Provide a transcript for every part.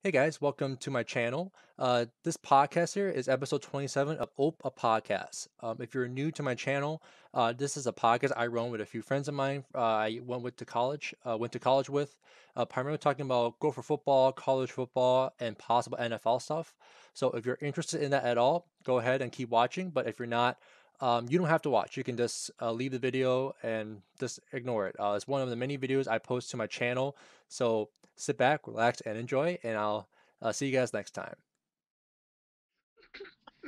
Hey guys, welcome to my channel. This podcast here is episode 27 of a Podcast. If you're new to my channel, this is a podcast I run with a few friends of mine. I went to college with, primarily talking about Gopher football, college football, and possible NFL stuff. So if you're interested in that at all, go ahead and keep watching. But if you're not, you don't have to watch. You can just leave the video and just ignore it. It's one of the many videos I post to my channel. So sit back, relax, and enjoy. And I'll see you guys next time.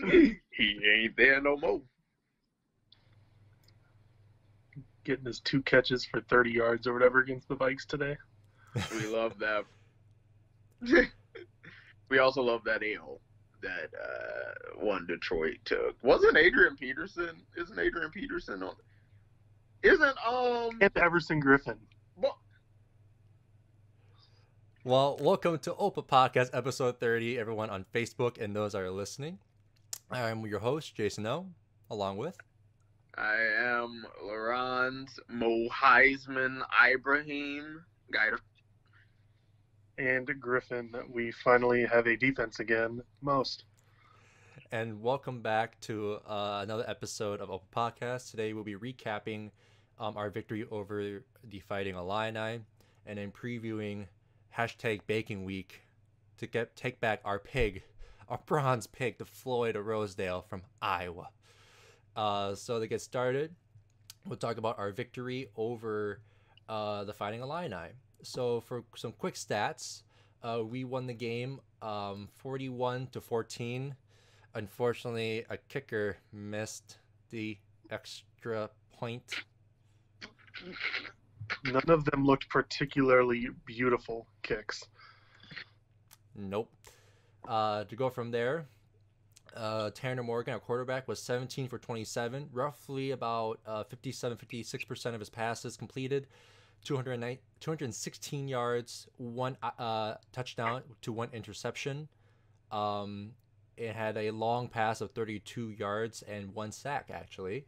He ain't there no more. Getting his 2 catches for 30 yards or whatever against the Vikes today. We love that. We also love that L that one Detroit took. Wasn't Adrian Peterson? Isn't Adrian Peterson on? Isn't And Everson Griffin. Well, welcome to Opa Podcast episode 30, everyone on Facebook and those that are listening. I'm your host, Jason O, along with... I am Laurent Mo Heisman Ibrahim Guider. And Griffin. We finally have a defense again. Most. And welcome back to another episode of Opa Podcast. Today we'll be recapping our victory over the Fighting Illini and then previewing #Baking Week to take back our bronze pig, the Floyd Rosedale from Iowa. So to get started, we'll talk about our victory over the Fighting Illini. So for some quick stats, we won the game 41-14. Unfortunately, a kicker missed the extra point. None of them looked particularly beautiful kicks. Nope. To go from there, Tanner Morgan, our quarterback, was 17 for 27, roughly about 56% of his passes completed, 216 yards, one touchdown to one interception. It had a long pass of 32 yards and one sack, actually.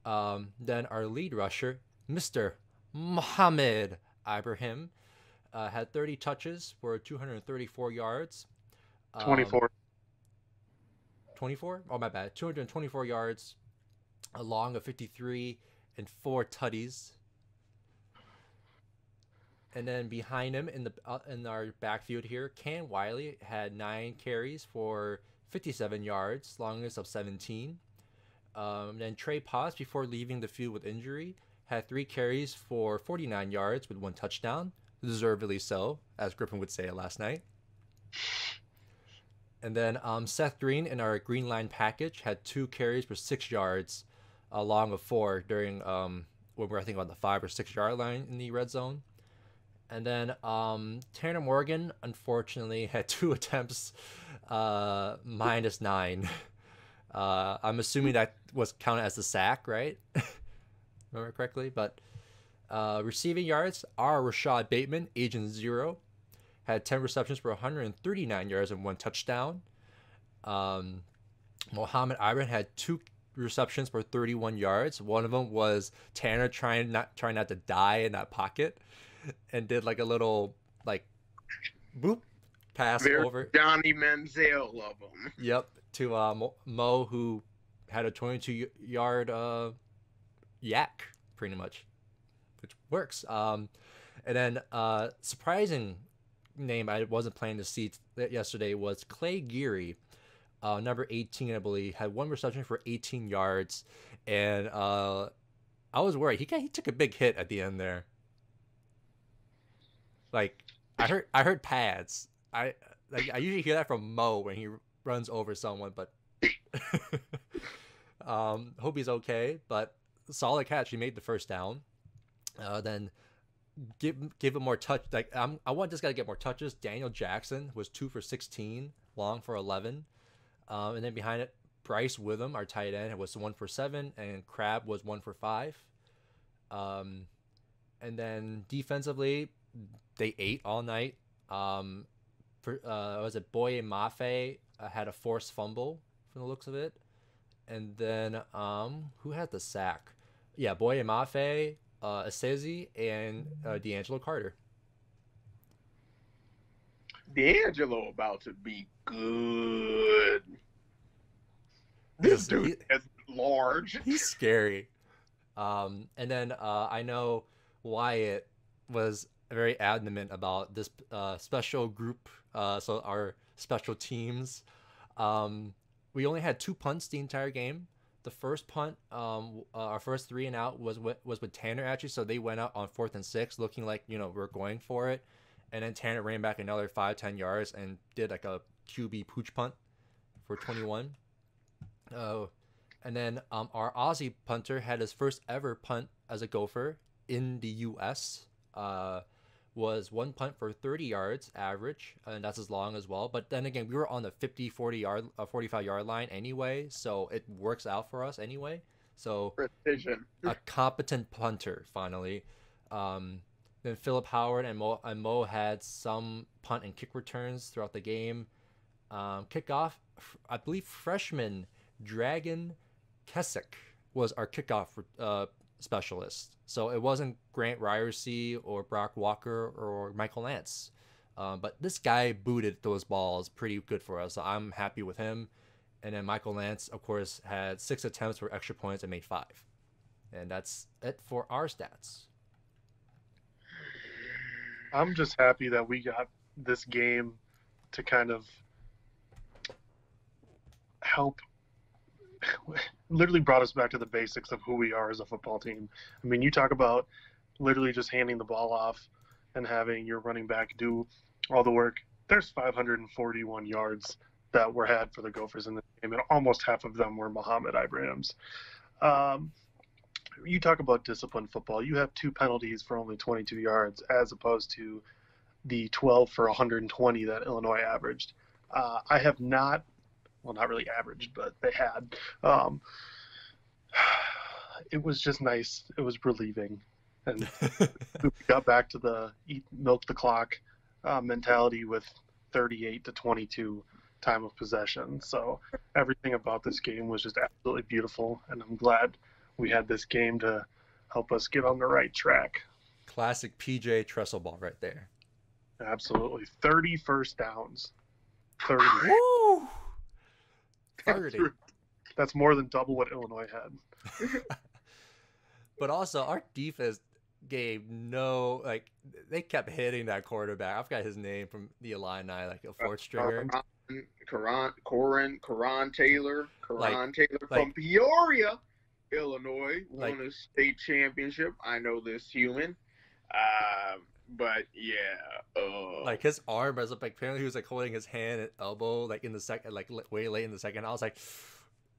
Then our lead rusher, Mr. Mohamed Ibrahim, had 30 touches for 234 yards. 24. 24? Oh, my bad. 224 yards, along of 53 and 4 tutties. And then behind him in our backfield here, Can Wiley had 9 carries for 57 yards, longest of 17. Then Trey Potts, before leaving the field with injury, had 3 carries for 49 yards with 1 touchdown. Deservedly so, as Griffin would say last night. And then Seth Green in our green line package had 2 carries for 6 yards, along of 4 during when we're I think on the 5 or 6 yard line in the red zone. And then Tanner Morgan, unfortunately, had 2 attempts, -9. I'm assuming that was counted as a sack, right? Remember correctly? But receiving yards, our Rashad Bateman, Agent 0, had 10 receptions for 139 yards and 1 touchdown. Mohamed Ibrahim had 2 receptions for 31 yards. One of them was Tanner trying not to die in that pocket, and did like a little boop pass over Johnny Manziel of him. Yep, to Mo, who had a 22-yard yak, pretty much, which works. And then surprising name I wasn't planning to see yesterday was Clay Geary, number 18, I believe, had 1 reception for 18 yards, and I was worried. He took a big hit at the end there. Like, I heard pads. I usually hear that from Mo when he runs over someone, but hope he's okay. But solid catch. He made the first down. Then give him more touch. I want this guy to get more touches. Daniel Jackson was 2 for 16, long for 11. And then behind it, Bryce Witham, our tight end, was 1 for 7, and Crab was 1 for 5. And then defensively, they ate all night. Was it Boye Mafe had a forced fumble from the looks of it, and then who had the sack? Yeah, Boye Mafe, Asezi, and D'Angelo Carter. D'Angelo about to be good. This dude is large. He's scary. And then I know Wyatt was very adamant about this special group. So our special teams. We only had 2 punts the entire game. The first punt, our first 3 and out was with Tanner actually. So they went out on 4th and 6, looking like we're going for it. And then Tanner ran back another 5-10 yards and did like a QB pooch punt for 21. And then our Aussie punter had his first ever punt as a Gopher in the U.S. Was 1 punt for 30 yards average, and that's as long as well. But then again, we were on the 45-yard line anyway, so it works out for us anyway. So precision. A competent punter finally. Then Philip Howard and Mo had some punt and kick returns throughout the game. Kickoff, I believe freshman Dragon Keswick was our kickoff specialist. So it wasn't Grant Ryerson or Brock Walker or Michael Lance. But this guy booted those balls pretty good for us. So I'm happy with him. And then Michael Lance, of course, had 6 attempts for extra points and made 5. And that's it for our stats. I'm just happy that we got this game to kind of help. Literally brought us back to the basics of who we are as a football team. I mean, you talk about literally just handing the ball off and having your running back do all the work. There's 541 yards that were had for the Gophers in the game, and almost half of them were Muhammad Ibrahim's. You talk about disciplined football. You have 2 penalties for only 22 yards as opposed to the 12 for 120 that Illinois averaged. I have not, well, not really averaged, but they had. It was just nice. It was relieving. And we got back to the milk the clock mentality with 38-22 time of possession. So everything about this game was just absolutely beautiful, and I'm glad we had this game to help us get on the right track. Classic PJ Trestle ball right there. Absolutely. 30 first downs. 30. Woo! 30. That's more than double what Illinois had. But also, our defense gave they kept hitting that quarterback. I forgot his name from the Illini, like a 4th stringer. Karan Taylor from Peoria, Illinois, won a state championship. I know this human. But yeah, like his arm was like apparently he was like holding his hand and elbow like in the second, like way late in the second. I was like,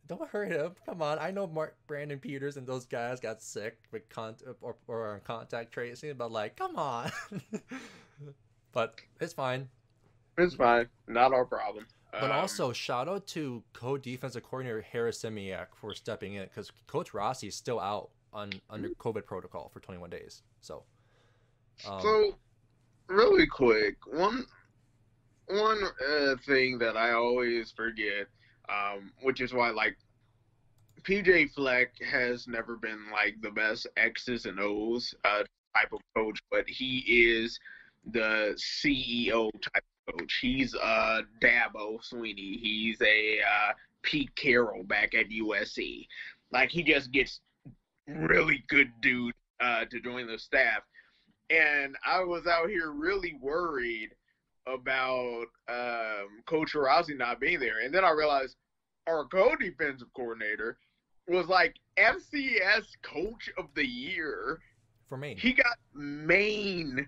don't hurt him. Come on. I know Brandon Peters and those guys got sick with or on contact tracing, but like, come on. But it's fine. It's fine. Not our problem. But also, shout out to co-defensive coordinator Harris Semiak for stepping in, because Coach Rossi is still out under COVID protocol for 21 days. So really quick, one thing that I always forget, which is why like PJ Fleck has never been like the best X's and O's type of coach, but he is the CEO type of coach. He's Dabo Sweeney. He's a Pete Carroll back at USC. Like, he just gets really good dude to join the staff. And I was out here really worried about Coach Rossi not being there. And then I realized our co-defensive coordinator was like FCS Coach of the Year for Maine. He got Maine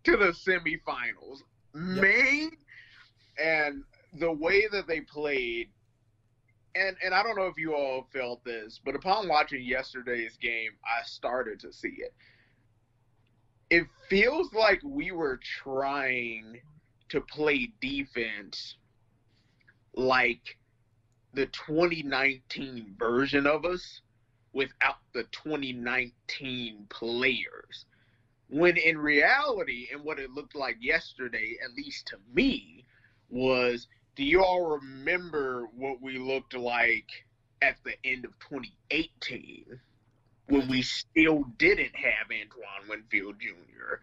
to the semifinals. Yep. Maine, and the way that they played, and I don't know if you all felt this, but upon watching yesterday's game, I started to see it. It feels like we were trying to play defense like the 2019 version of us without the 2019 players. When in reality, and what it looked like yesterday, at least to me, was, do you all remember what we looked like at the end of 2018? when we still didn't have Antoine Winfield Jr.,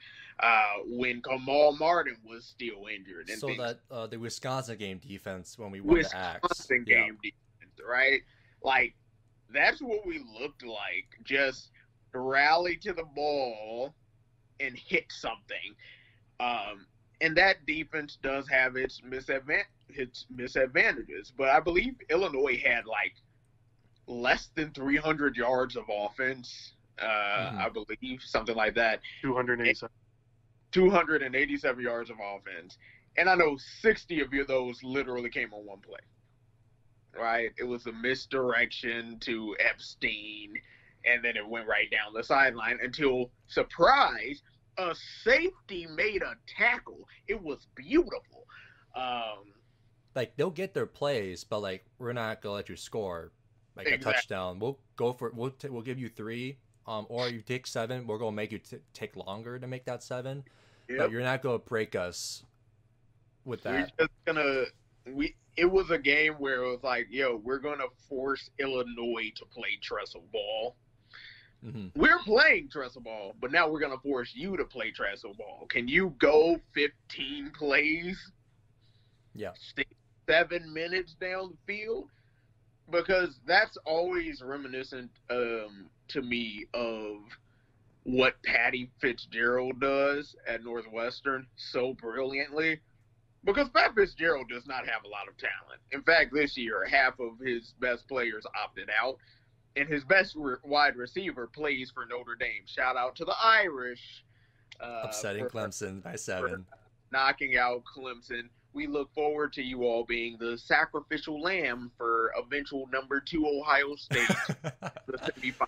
when Kamal Martin was still injured. And So things. that the Wisconsin game defense when we won the Axe. Wisconsin game defense, right? Like, that's what we looked like. Just rally to the ball and hit something. And that defense does have its misadvantages. But I believe Illinois had like less than 300 yards of offense. I believe something like that. 287 yards of offense. And I know 60 of those literally came on one play. Right? It was a misdirection to Epstein, and then it went right down the sideline until, surprise, a safety made a tackle. It was beautiful. Like, they'll get their plays, but like, we're not gonna let you score like a touchdown. We'll go for it. We'll give you 3, or you take 7. We're gonna make you take longer to make that 7. Yep. But you're not gonna break us with that. We're just gonna It was a game where it was like, yo, we're gonna force Illinois to play trestle ball. We're playing trestle ball, but now we're going to force you to play trestle ball. Can you go 15 plays? Yeah. 7 minutes down the field? Because that's always reminiscent to me of what Patty Fitzgerald does at Northwestern so brilliantly. Because Pat Fitzgerald does not have a lot of talent. In fact, this year, half of his best players opted out. And his best wide receiver plays for Notre Dame. Shout out to the Irish. Upsetting Clemson by 7. Knocking out Clemson. We look forward to you all being the sacrificial lamb for eventual number 2 Ohio State. The semifinal.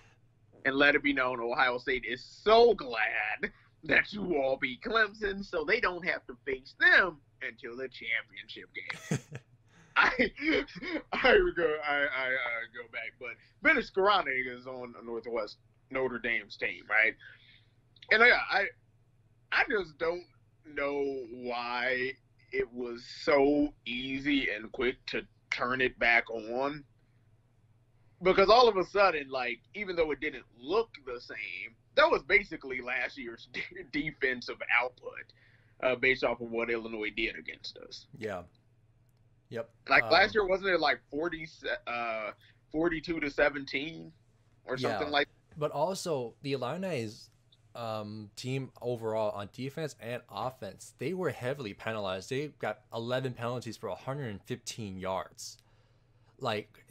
And let it be known, Ohio State is so glad that you all beat Clemson so they don't have to face them until the championship game. I go back, but Ben Skoranek is on Notre Dame's team, right? And I just don't know why it was so easy and quick to turn it back on. Because all of a sudden, like, even though it didn't look the same, that was basically last year's defensive output based off of what Illinois did against us. Yeah. Yep. Like last year, wasn't it like 42-17 or something like that? But also, the Illini's team overall on defense and offense, they were heavily penalized. They got 11 penalties for 115 yards. Like,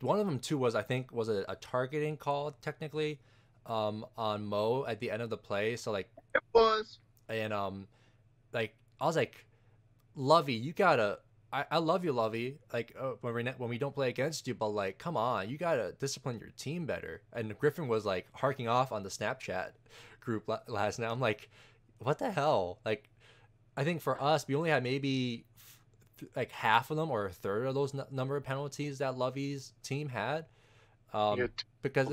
one of them too was, I think, was a targeting call technically on Mo at the end of the play. So like it was, and like I was like, Lovey, you gotta. I love you, Lovey. Like when we don't play against you, but like, come on, you gotta discipline your team better. And Griffin was like harking off on the Snapchat group last night. I'm like, what the hell? Like, I think for us, we only had maybe like half of them or a third of those number of penalties that Lovey's team had. Because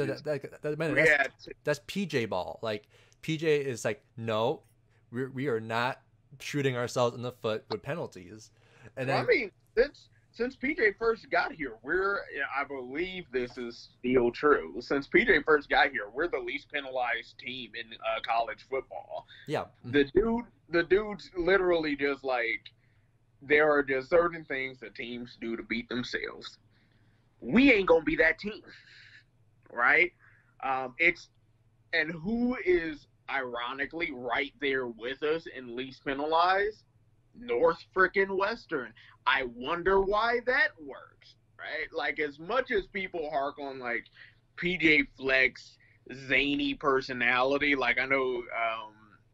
that's PJ ball. Like, PJ is like, no, we are not shooting ourselves in the foot with penalties. And then, I mean, since PJ first got here, I believe this is still true. Since PJ first got here, we're the least penalized team in college football. Yeah. The dude's literally just like, there are just certain things that teams do to beat themselves. We ain't gonna be that team, right? And who is ironically right there with us in least penalized? North frickin' Western. I wonder why that works, right? Like, as much as people hark on like PJ Fleck's zany personality, like I know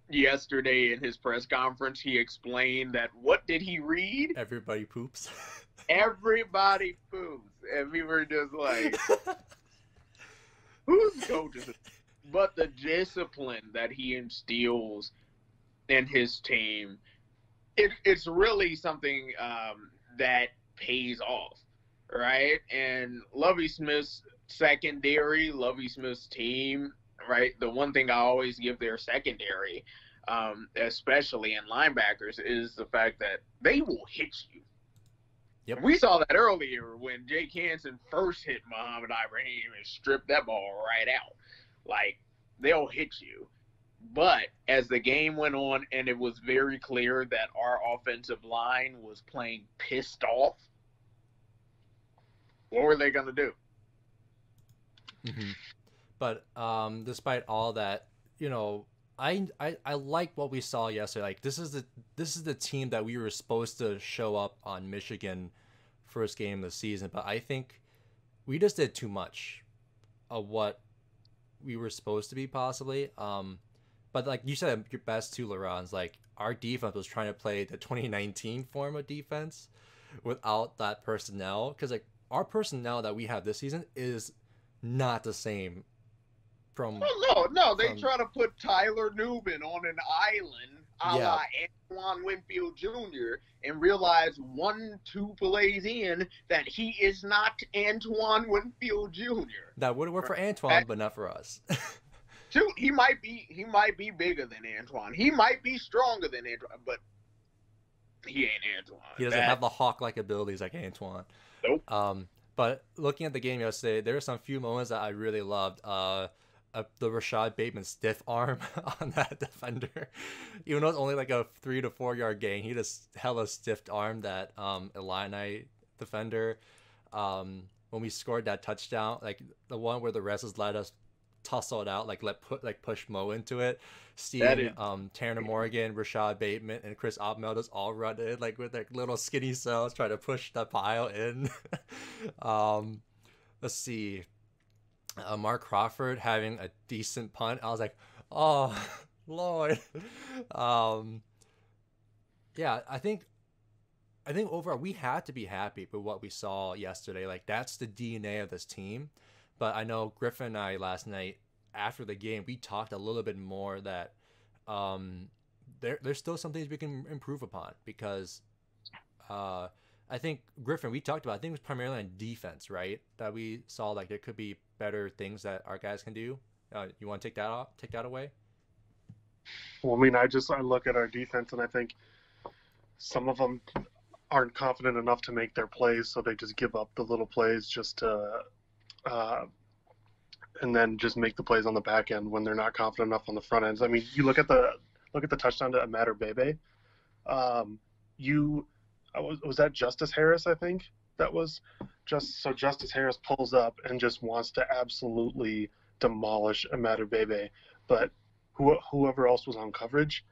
yesterday in his press conference he explained that, what did he read? Everybody poops. Everybody poops. And we were just like, who's coaches? But the discipline that he instills in his team, it's really something that pays off, right? And Lovie Smith's secondary, Lovie Smith's team, right? The one thing I always give their secondary, especially in linebackers, is the fact that they will hit you. Yep. We saw that earlier when Jake Hansen first hit Muhammad Ibrahim and stripped that ball right out. Like, they'll hit you. But as the game went on and it was very clear that our offensive line was playing pissed off, what were they going to do? Mm-hmm. But despite all that, you know, I like what we saw yesterday. Like, this is the team that we were supposed to show up on Michigan first game of the season, but I think we just did too much of what we were supposed to be possibly. But like you said, your best too, Laurent's, like, our defense was trying to play the 2019 form of defense without that personnel, because like our personnel that we have this season is not the same from. No. They try to put Tyler Newman on an island, a la Antoine Winfield Jr., and realize 1-2 plays in that he is not Antoine Winfield Jr. That would work for Antoine, but not for us. Shoot, he might be bigger than Antoine. He might be stronger than Antoine, but he ain't Antoine. He doesn't have the hawk-like abilities like Antoine. Nope. But looking at the game yesterday, there were some few moments that I really loved. The Rashad Bateman stiff arm on that defender. Even though it's only like a 3 to 4 yard gain, he just hella stiffed arm that Illini defender. When we scored that touchdown, like the one where the Resses let us tussle it out, like push Mo into it. Steven, Tanner Morgan, Rashad Bateman, and Chris Opmel just all run in like with their little skinny cells trying to push the pile in. Let's see. Mark Crawford having a decent punt. I was like, oh Lord. Yeah, I think overall we had to be happy with what we saw yesterday. Like, that's the DNA of this team. But I know Griffin and I last night after the game, we talked a little bit more that there's still some things we can improve upon, because I think Griffin, we talked about, I think it was primarily on defense, right? That we saw like there could be better things that our guys can do. You want to take that away? Well, I mean, I look at our defense and I think some of them aren't confident enough to make their plays, so they just give up the little plays just to and then just make the plays on the back end when they're not confident enough on the front ends. I mean, you look at the touchdown to Amader Bebe. Was that Justice Harris? I think that was Justice Harris pulls up and just wants to absolutely demolish Amader Bebe, but whoever else was on coverage,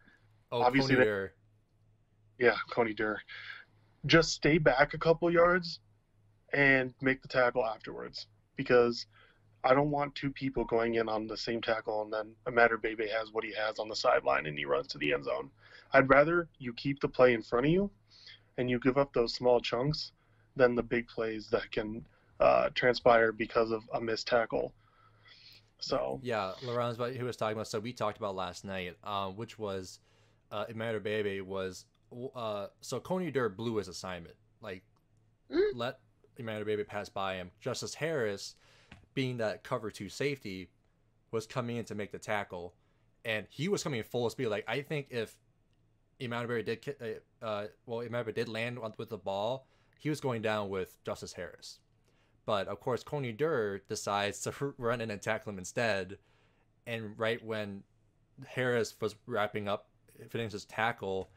obviously Coney Durr, just stay back a couple yards and make the tackle afterwards, because I don't want two people going in on the same tackle and then Amader Bebe has what he has on the sideline and he runs to the end zone. I'd rather you keep the play in front of you and you give up those small chunks than the big plays that can transpire because of a missed tackle. So yeah, Laurent's what he was talking about. So we talked about last night, which was Amader Bebe was so Coney Durr blew his assignment. Like, let Amader Bebe pass by him. Justice Harris, being that cover 2 safety, was coming in to make the tackle, and he was coming in full speed. Like, I think if Amader did land with the ball, he was going down with Justice Harris. But of course, Coney Durr decides to run in and tackle him instead. And right when Harris was wrapping up, finishing his tackle,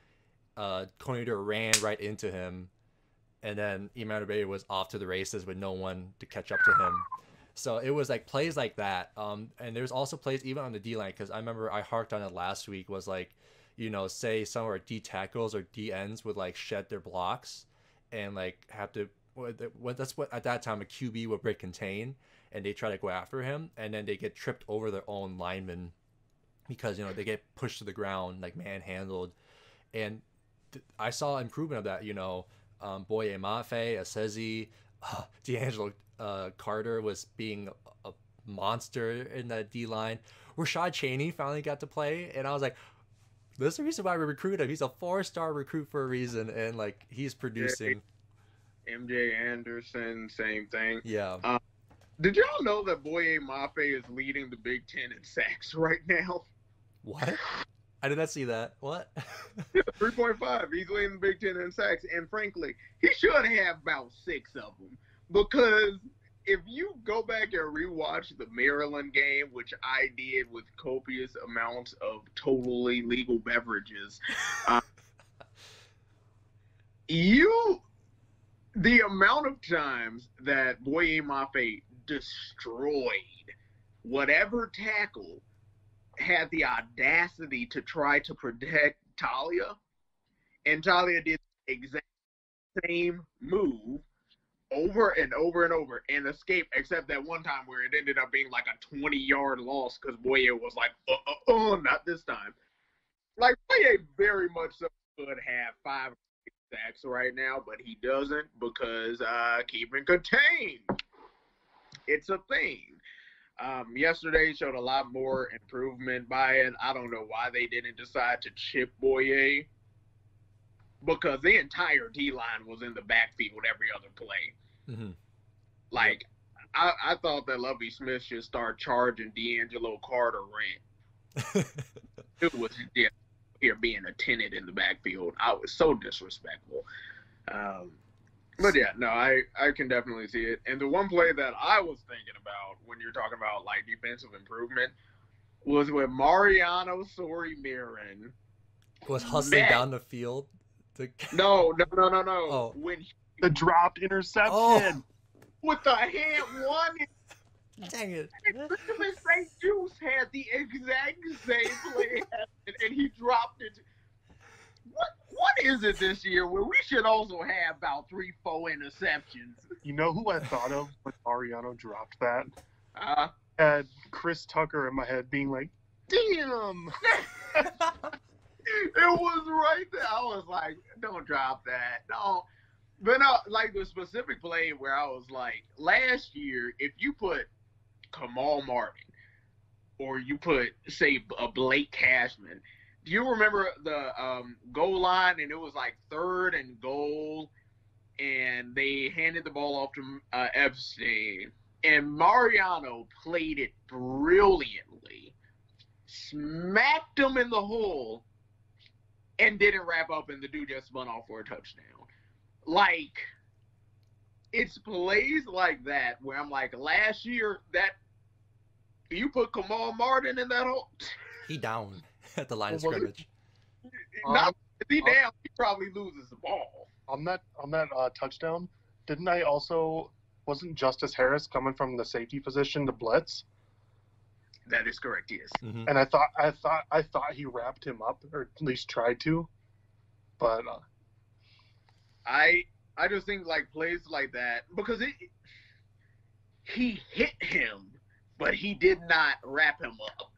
Coney Durr ran right into him. And then Amader Bebe was off to the races with no one to catch up to him. So it was like plays like that. And there's also plays even on the D-line, because I remember I harked on it last week, was like, you know, say some of our D tackles or D ends would like shed their blocks and like have to, that's what at that time a QB would break contain, and they try to go after him, and then they get tripped over their own linemen because, you know, they get pushed to the ground, like manhandled. And I saw improvement of that, you know. Boye Mafe, Asezi, D'Angelo Carter was being a monster in that D-line. Rashad Cheney finally got to play, and I was like, this is the reason why we recruit him. He's a 4-star recruit for a reason, and like he's producing. MJ Anderson, same thing. Yeah. Did y'all know that Boye Mafe is leading the Big Ten in sacks right now? What? I did not see that. What? 3.5. He's leading the Big Ten in sacks, and frankly, he should have about 6 of them. Because if you go back and rewatch the Maryland game, which I did with copious amounts of totally legal beverages, the amount of times that Boye Mafe destroyed whatever tackle had the audacity to try to protect Talia, and Talia did the exact same move over and over and over and escaped, except that one time where it ended up being like a 20-yard loss because Boye was like, not this time. Like, Boye very much so could have 5 sacks right now, but he doesn't because keeping contained. It's a thing. Yesterday showed a lot more improvement by it. I don't know why they didn't decide to chip Boye because the entire D-line was in the backfield every other play. Mm-hmm. Like, I thought that Lovie Smith should start charging D'Angelo Carter rent. It was just here being a tenant in the backfield. I was so disrespectful. But yeah, no, I can definitely see it. And the one play that I was thinking about when you're talking about like defensive improvement was when Mariano Sori-Mirin was hustling down the field. No. Oh. When the dropped interception with the hand one. Dang it. St. Juice had the exact same play and he dropped it. What is it this year where we should also have about 3-4 interceptions? You know who I thought of when Mariano dropped that? I had Chris Tucker in my head being like, damn! It was right there. I was like, don't drop that. Don't. But no, like the specific play where I was like, last year, if you put Kamal Martin or you put, say, a Blake Cashman, do you remember the goal line and it was like 3rd and goal and they handed the ball off to Epstein and Mariano played it brilliantly, smacked him in the hole and didn't wrap up and the dude just spun off for a touchdown. Like, it's plays like that where I'm like, last year that you put Kamal Martin in that hole. He down at the line of scrimmage. Not if he down, he probably loses the ball. On that touchdown, wasn't Justice Harris coming from the safety position to blitz? That is correct, yes. Mm-hmm. And I thought he wrapped him up, or at least tried to. But I just think like plays like that because he hit him, but he did not wrap him up.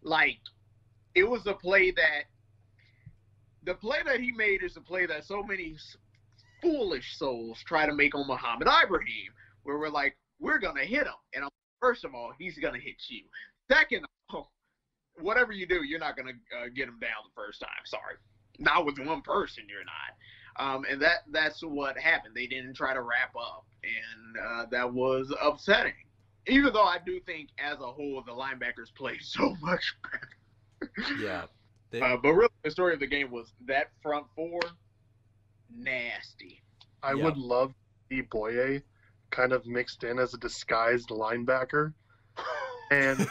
Like, it was the play that he made is a play that so many foolish souls try to make on Muhammad Ibrahim, where we're like, we're going to hit him. And first of all, he's going to hit you. Second of all, whatever you do, you're not going to get him down the first time. Sorry. Not with one person, you're not. And that's what happened. They didn't try to wrap up. And that was upsetting. Even though I do think, as a whole, the linebackers played so much better. Yeah. But really, the story of the game was that front four, nasty. I would love to see Boye kind of mixed in as a disguised linebacker. And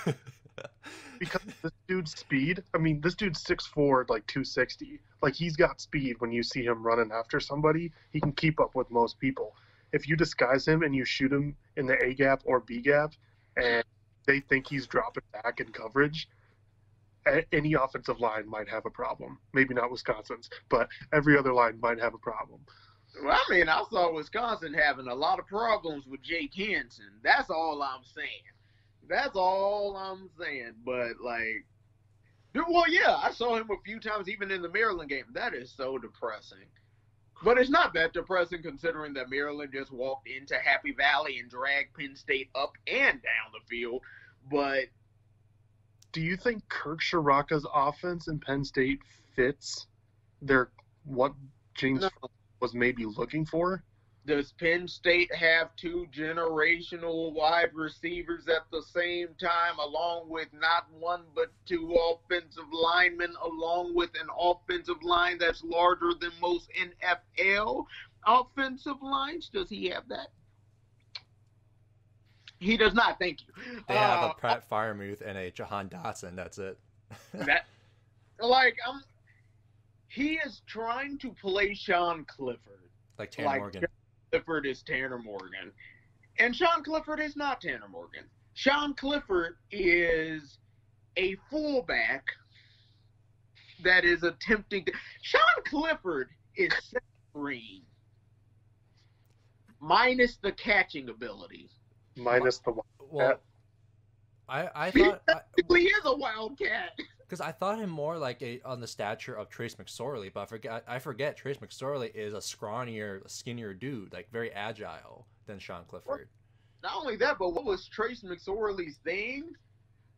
because this dude's speed, I mean, this dude's 6'4", like 260. Like, he's got speed when you see him running after somebody. He can keep up with most people. If you disguise him and you shoot him in the A gap or B gap, and they think he's dropping back in coverage, any offensive line might have a problem. Maybe not Wisconsin's, but every other line might have a problem. Well, I mean, I saw Wisconsin having a lot of problems with Jake Hansen. That's all I'm saying. But, like, well, yeah, I saw him a few times even in the Maryland game. That is so depressing. But it's not that depressing considering that Maryland just walked into Happy Valley and dragged Penn State up and down the field. But do you think Kirk Shiraka's offense in Penn State fits what James was maybe looking for? Does Penn State have two generational wide receivers at the same time, along with not one but two offensive linemen, along with an offensive line that's larger than most NFL offensive lines? Does he have that? He does not. Thank you. They have a Pratt Firemuth and a Jahan Dotson. That's it. That he is trying to play Sean Clifford. Like Tanner Morgan. Clifford is Tanner Morgan. And Sean Clifford is not Tanner Morgan. Sean Clifford is a fullback that is attempting to... Sean Clifford is Seth Green. Minus the catching ability. Minus the Wildcat. Well, I thought... He is a Wildcat. Because I thought him more like on the stature of Trace McSorley, but I forget Trace McSorley is a scrawnier, skinnier dude, like very agile than Sean Clifford. Not only that, but what was Trace McSorley's thing?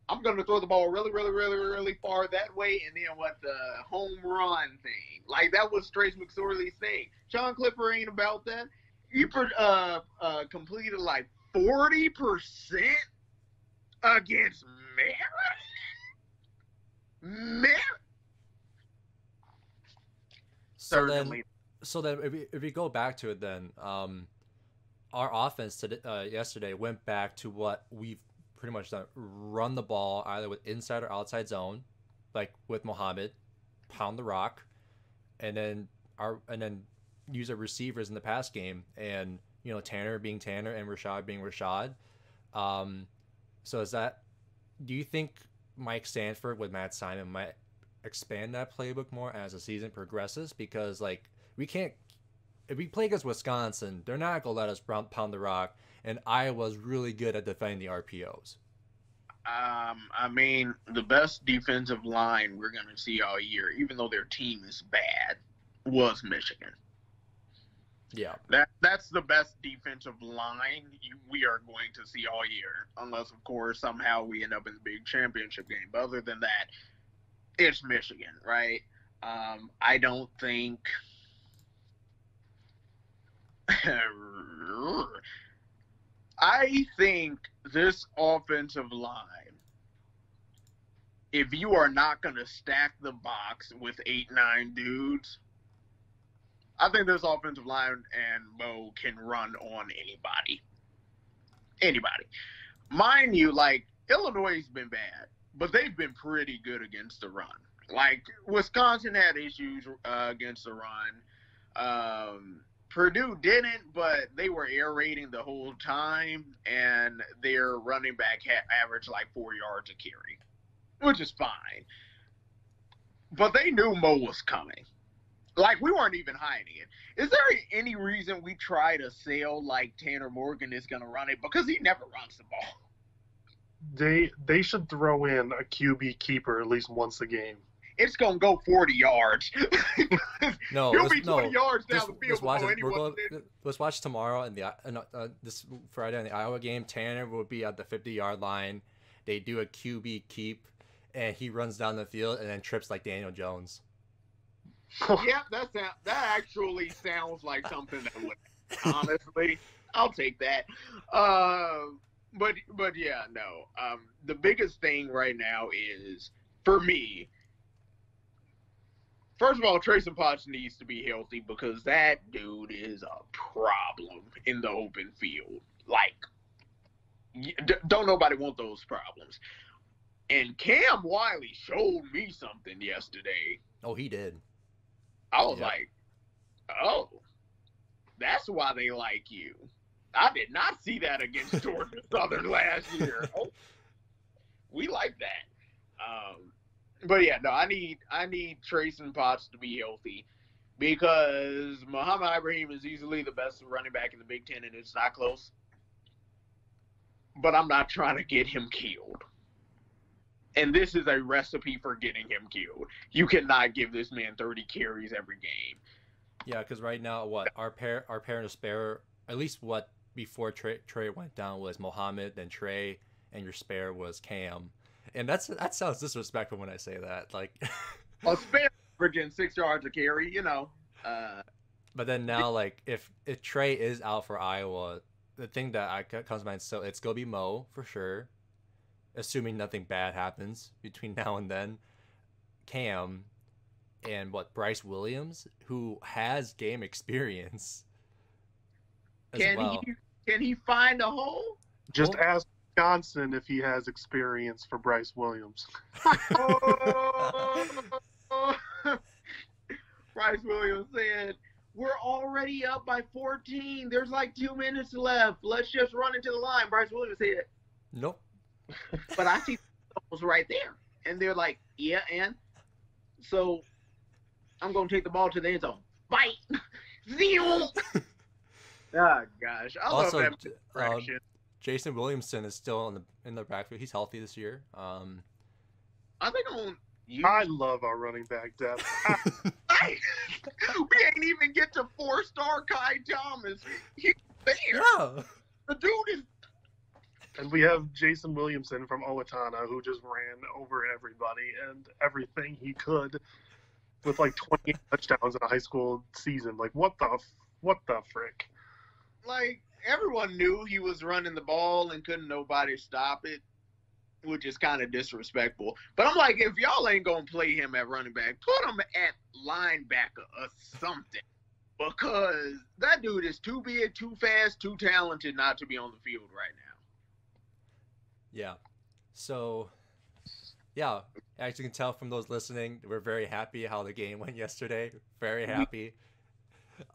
I'm going to throw the ball really, really, really, really far that way, and then the home run thing. Like, that was Trace McSorley's thing. Sean Clifford ain't about that. He completed like 40% against Maryland. So then if we go back to it, then our offense yesterday went back to what we've pretty much done: run the ball either with inside or outside zone, like with Muhammad, pound the rock, and then use our receivers in the pass game, and Tanner being Tanner and Rashad being Rashad. So do you think Mike Sanford with Matt Simon might expand that playbook more as the season progresses? Because we can't, if we play against Wisconsin, they're not gonna let us pound the rock, and Iowa's really good at defending the RPOs. I mean, the best defensive line we're gonna see all year, even though their team is bad, was Michigan. Yeah, that's the best defensive line we are going to see all year, unless, of course, somehow we end up in the big championship game. But other than that, it's Michigan, right? I don't think I think this offensive line, if you are not going to stack the box with 8-9 dudes, I think this offensive line and Mo can run on anybody. Anybody. Mind you, Illinois has been bad, but they've been pretty good against the run. Wisconsin had issues against the run. Purdue didn't, but they were air raiding the whole time, and their running back averaged 4 yards a carry, which is fine. But they knew Mo was coming. We weren't even hiding it. Is there any reason we try to sell Tanner Morgan is going to run it? Because he never runs the ball. They should throw in a QB keeper at least once a game. It's going to go 40 yards. No, he'll be 20 yards down the field. Let's watch tomorrow and this Friday in the Iowa game. Tanner will be at the 50-yard line. They do a QB keep, and he runs down the field and then trips like Daniel Jones. Yeah, that actually sounds like something that would. Honestly, I'll take that. But yeah, no. The biggest thing right now is, for me, first of all, Trayson Potts needs to be healthy, because that dude is a problem in the open field. Don't nobody want those problems. And Cam Wiley showed me something yesterday. Oh, he did. I was oh, that's why they like you. I did not see that against Georgia Southern last year. Oh, we like that. But yeah, no, I need Trayson Potts to be healthy, because Muhammad Ibrahim is easily the best running back in the Big Ten, and it's not close. But I'm not trying to get him killed. And this is a recipe for getting him killed. You cannot give this man 30 carries every game. Yeah, because right now, our pair to spare, at least before Trey went down, was Mohammed, then Trey, and your spare was Cam. And that sounds disrespectful when I say that. A spare averaging 6 yards a carry, But then now, like, if Trey is out for Iowa, the thing that comes to mind, so it's gonna be Mo for sure, assuming nothing bad happens between now and then. Cam, and Bryce Williams, who has game experience as well. Can he find a hole? Just ask Johnson if he has experience for Bryce Williams. Bryce Williams said, "We're already up by 14. There's like 2 minutes left. Let's just run into the line." Bryce Williams said, "Nope." But I see was right there, and they're like, "Yeah, and so I'm gonna take the ball to the end zone. Bite, zeal." Oh gosh, I also, love that. Jason Williamson is still in the backfield. He's healthy this year. Are they going? I love our running back depth. We ain't even get to 4-star Kai Thomas. He's there. Yeah. The dude is. And we have Jason Williamson from Owatonna, who just ran over everybody and everything he could with like 28 touchdowns in a high school season. Like, what the frick? Like, everyone knew he was running the ball and couldn't nobody stop it, which is kind of disrespectful. But I'm like, if y'all ain't going to play him at running back, put him at linebacker or something. Because that dude is too big, too fast, too talented not to be on the field right now. Yeah. So, yeah, as you can tell from those listening, we're very happy how the game went yesterday. Very happy.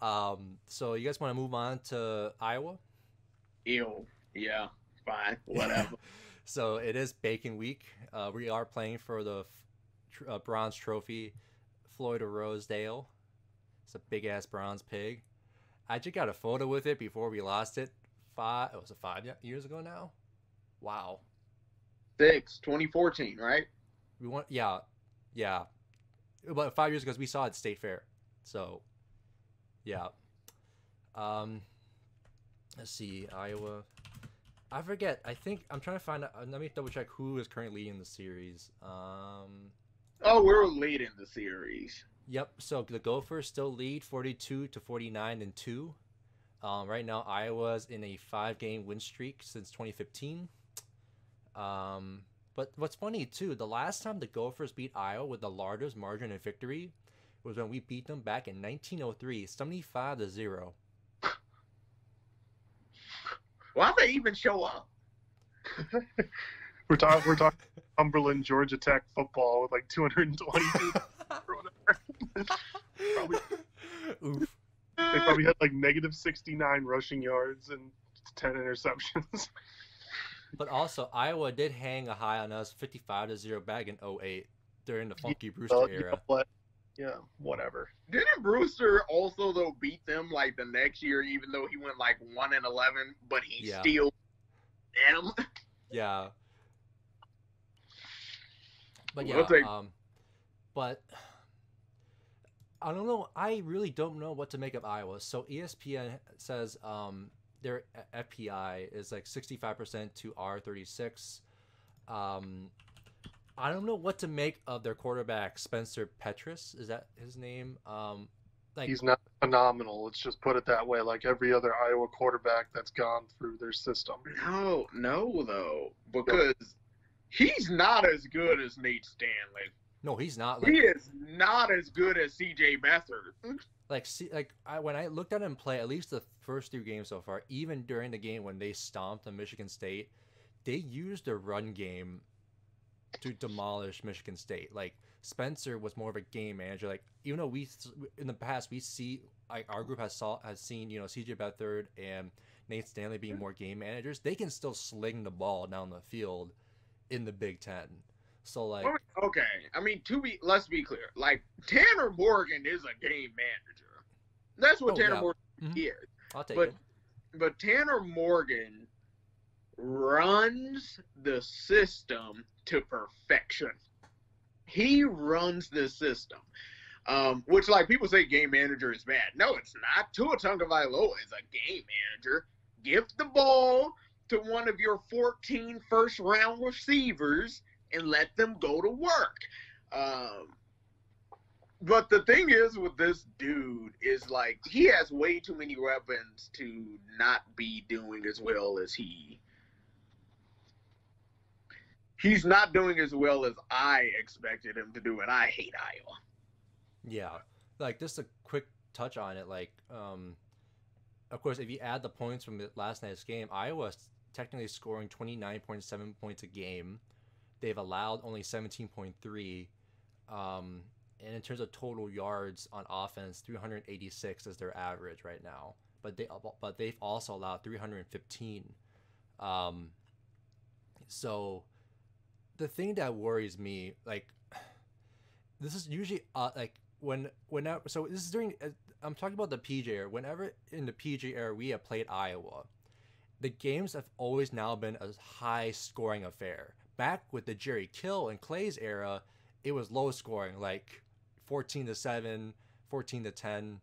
So you guys want to move on to Iowa? Ew. Yeah. Fine. Whatever. So it is Bacon Week. We are playing for the bronze trophy, Floyd of Rosedale. It's a big ass bronze pig. I just got a photo with it before we lost it. Was it 5 years ago now? Wow. 2014, right? We won. Yeah. About 5 years ago, we saw it at State Fair. So, yeah. Let's see, Iowa. I forget. I think I'm trying to find out. Let me double check who is currently leading the series. We're leading the series. Yep. So the Gophers still lead 42-49-2. Right now, Iowa's in a 5-game win streak since 2015. But what's funny too, the last time the Gophers beat Iowa with the largest margin of victory was when we beat them back in 1903, 75-0. Why'd they even show up? We're talking Cumberland, Georgia Tech football with like 222 or whatever. Oof. They probably had like negative 69 rushing yards and 10 interceptions. But also, Iowa did hang a high on us, 55-0 back in 2008 during the Funky Brewster era. Yeah, whatever. Didn't Brewster also though beat them like the next year, even though he went like 1-11, but he still them? Yeah. But but I don't know. I really don't know what to make of Iowa. So ESPN says their FPI is like 65% to R36. I don't know what to make of their quarterback, Spencer Petras. Is that his name? He's not phenomenal. Let's just put it that way. Like every other Iowa quarterback that's gone through their system. No, though, because he's not as good as Nate Stanley. No, he's not. He is not as good as C.J. Beathard. When I looked at him play, at least the first 3 games so far, even during the game when they stomped on Michigan State, they used the run game to demolish Michigan State. Like, Spencer was more of a game manager. Like, even though in the past we see, like, our group has seen, C.J. Beathard and Nate Stanley being more game managers, they can still sling the ball down the field in the Big Ten. So, like, okay, I mean, let's be clear. Like, Tanner Morgan is a game manager. That's what Tanner Morgan is. I'll take it. But Tanner Morgan runs the system to perfection. He runs the system. Which, like, people say game manager is bad. No, it's not. Tua Tagovailoa is a game manager. Give the ball to one of your 14 first-round receivers and let them go to work. But the thing is with this dude is like he has way too many weapons to not be doing as well as he's not doing as well as I expected him to do, and I hate Iowa. Yeah, like just a quick touch on it. Like, of course, if you add the points from last night's game, Iowa's technically scoring 29.7 points a game. They've allowed only 17.3. And in terms of total yards on offense, 386 is their average right now. But they've also allowed 315. So the thing that worries me, like, this is usually whenever. So this is during. I'm talking about the PJ era. Whenever in the PJ era we have played Iowa, the games have always now been a high scoring affair. Back with the Jerry Kill and Clay's era, it was low scoring, like 14-7, 14-10,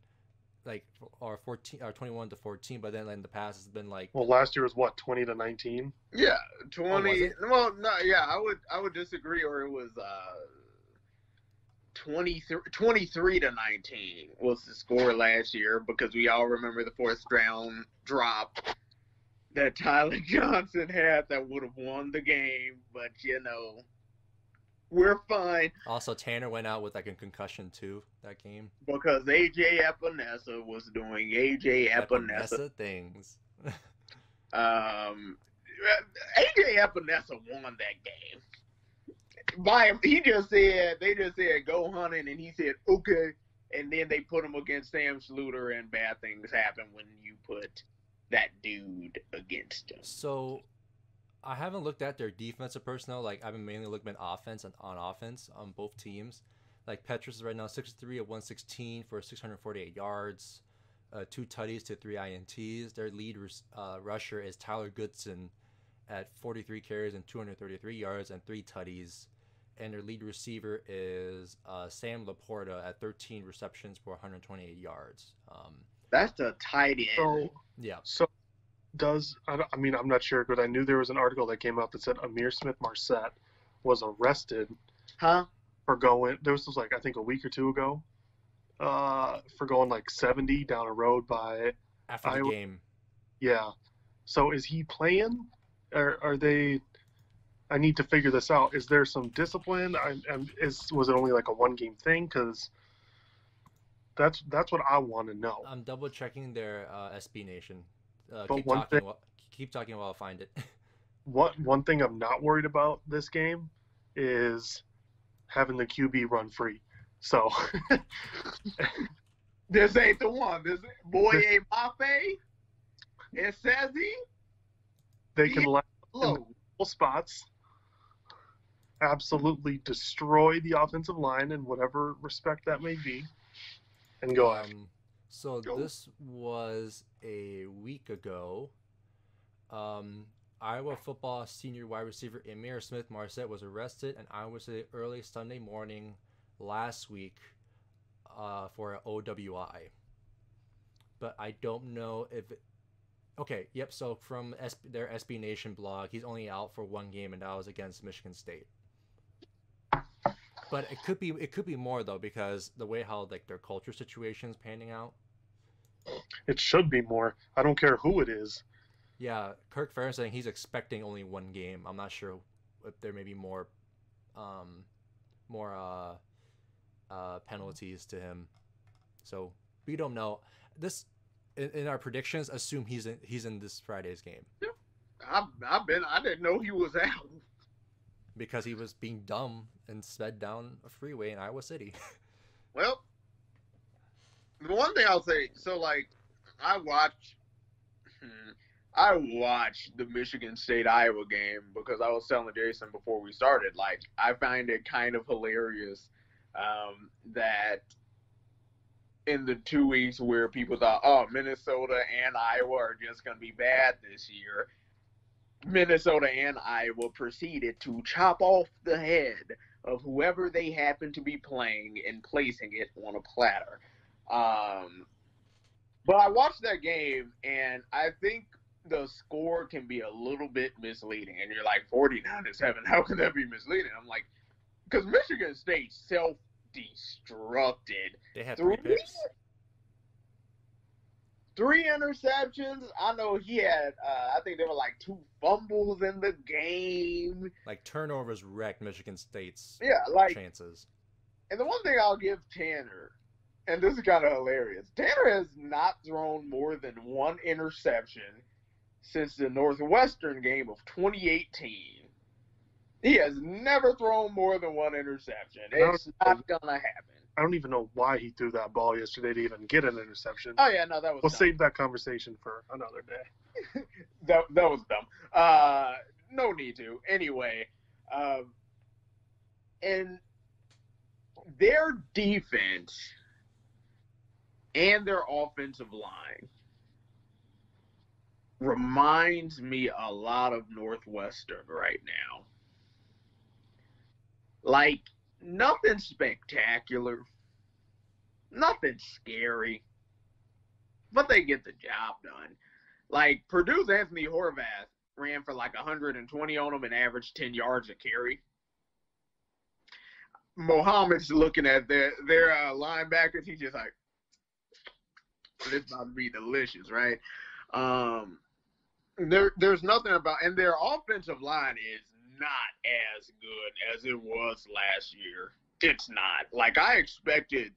like or 14 or 21-14. But then in the past it's been like, well, last year was what, 20-19? Yeah, 20. Oh, well, no, yeah, I would disagree, or it was 23-19 was the score last year, because we all remember the fourth round drop that Tyler Johnson had that would have won the game, but we're fine. Also, Tanner went out with like a concussion too that game because AJ Epinesa was doing AJ Epinesa things. AJ Epinesa won that game. They just said go hunting, and he said okay, and then they put him against Sam Schluter, and bad things happen when you put that dude against him. So I haven't looked at their defensive personnel. Like, I've been mainly looking at offense on offense on both teams. Like, Petrus is right now 6'3" of 116 for 648 yards, 2 tutties to 3 INTs. Their lead rusher is Tyler Goodson at 43 carries and 233 yards and 3 tutties. And their lead receiver is Sam Laporta at 13 receptions for 128 yards. That's a tight end. So, yeah. So I'm not sure, but I knew there was an article that came out that said Amir Smith-Marset was arrested for going, this was like, I think a week or two ago, for going like 70 down a road by after the game. Yeah. So is he playing? Or are they, I need to figure this out. Is there some discipline? Was it only like a one-game thing? Because that's what I want to know. I'm double checking their SB Nation. Keep talking while I find it. One thing I'm not worried about this game is having the QB run free. So this ain't the one. This Boye Mafe. It says they can line up in multiple spots, absolutely destroy the offensive line in whatever respect that may be, and go after. So this was a week ago. Iowa football senior wide receiver Amir Smith-Marset was arrested in Iowa City early Sunday morning last week for an OWI. But I don't know if it... Okay, yep, so from their SB Nation blog, he's only out for one game, and that was against Michigan State. But it could be more, though, because the way how like their culture situation is panning out. It should be more. I don't care who it is. Yeah, Kirk Ferentz saying he's expecting only one game. I'm not sure if there may be more penalties to him. So we don't know. This in our predictions assume he's in this Friday's game. Yeah. I didn't know he was out. Because he was being dumb and sped down a freeway in Iowa City. Well, the one thing I'll say, so like I watched the Michigan State Iowa game because I was telling Jason before we started, like I find it kind of hilarious that in the 2 weeks where people thought, oh, Minnesota and Iowa are just going to be bad this year, Minnesota and Iowa proceeded to chop off the head of whoever they happened to be playing and placing it on a platter. But I watched that game, and I think the score can be a little bit misleading. And you're like, 49-7, how can that be misleading? I'm like, because Michigan State destructed. They had 3 picks. 3 interceptions. I know he had, I think there were like 2 fumbles in the game. Like, turnovers wrecked Michigan State's chances. And the one thing I'll give Tanner, and this is kind of hilarious, Tanner has not thrown more than 1 interception since the Northwestern game of 2018. He has never thrown more than 1 interception. It's not going to happen. I don't even know why he threw that ball yesterday to even get an interception. Oh, yeah, no, that was We'll dumb. save that conversation for another day. that was dumb. No need to. Anyway, and their defense and their offensive line reminds me a lot of Northwestern right now. Like, nothing spectacular, nothing scary, but they get the job done. Like, Purdue's Anthony Horvath ran for like 120 on them and averaged 10 yards a carry. Mohammed's looking at their linebackers. He's just like, this about to be delicious, right? There's nothing about, and their offensive line is not as good as it was last year. It's not. Like, I expected,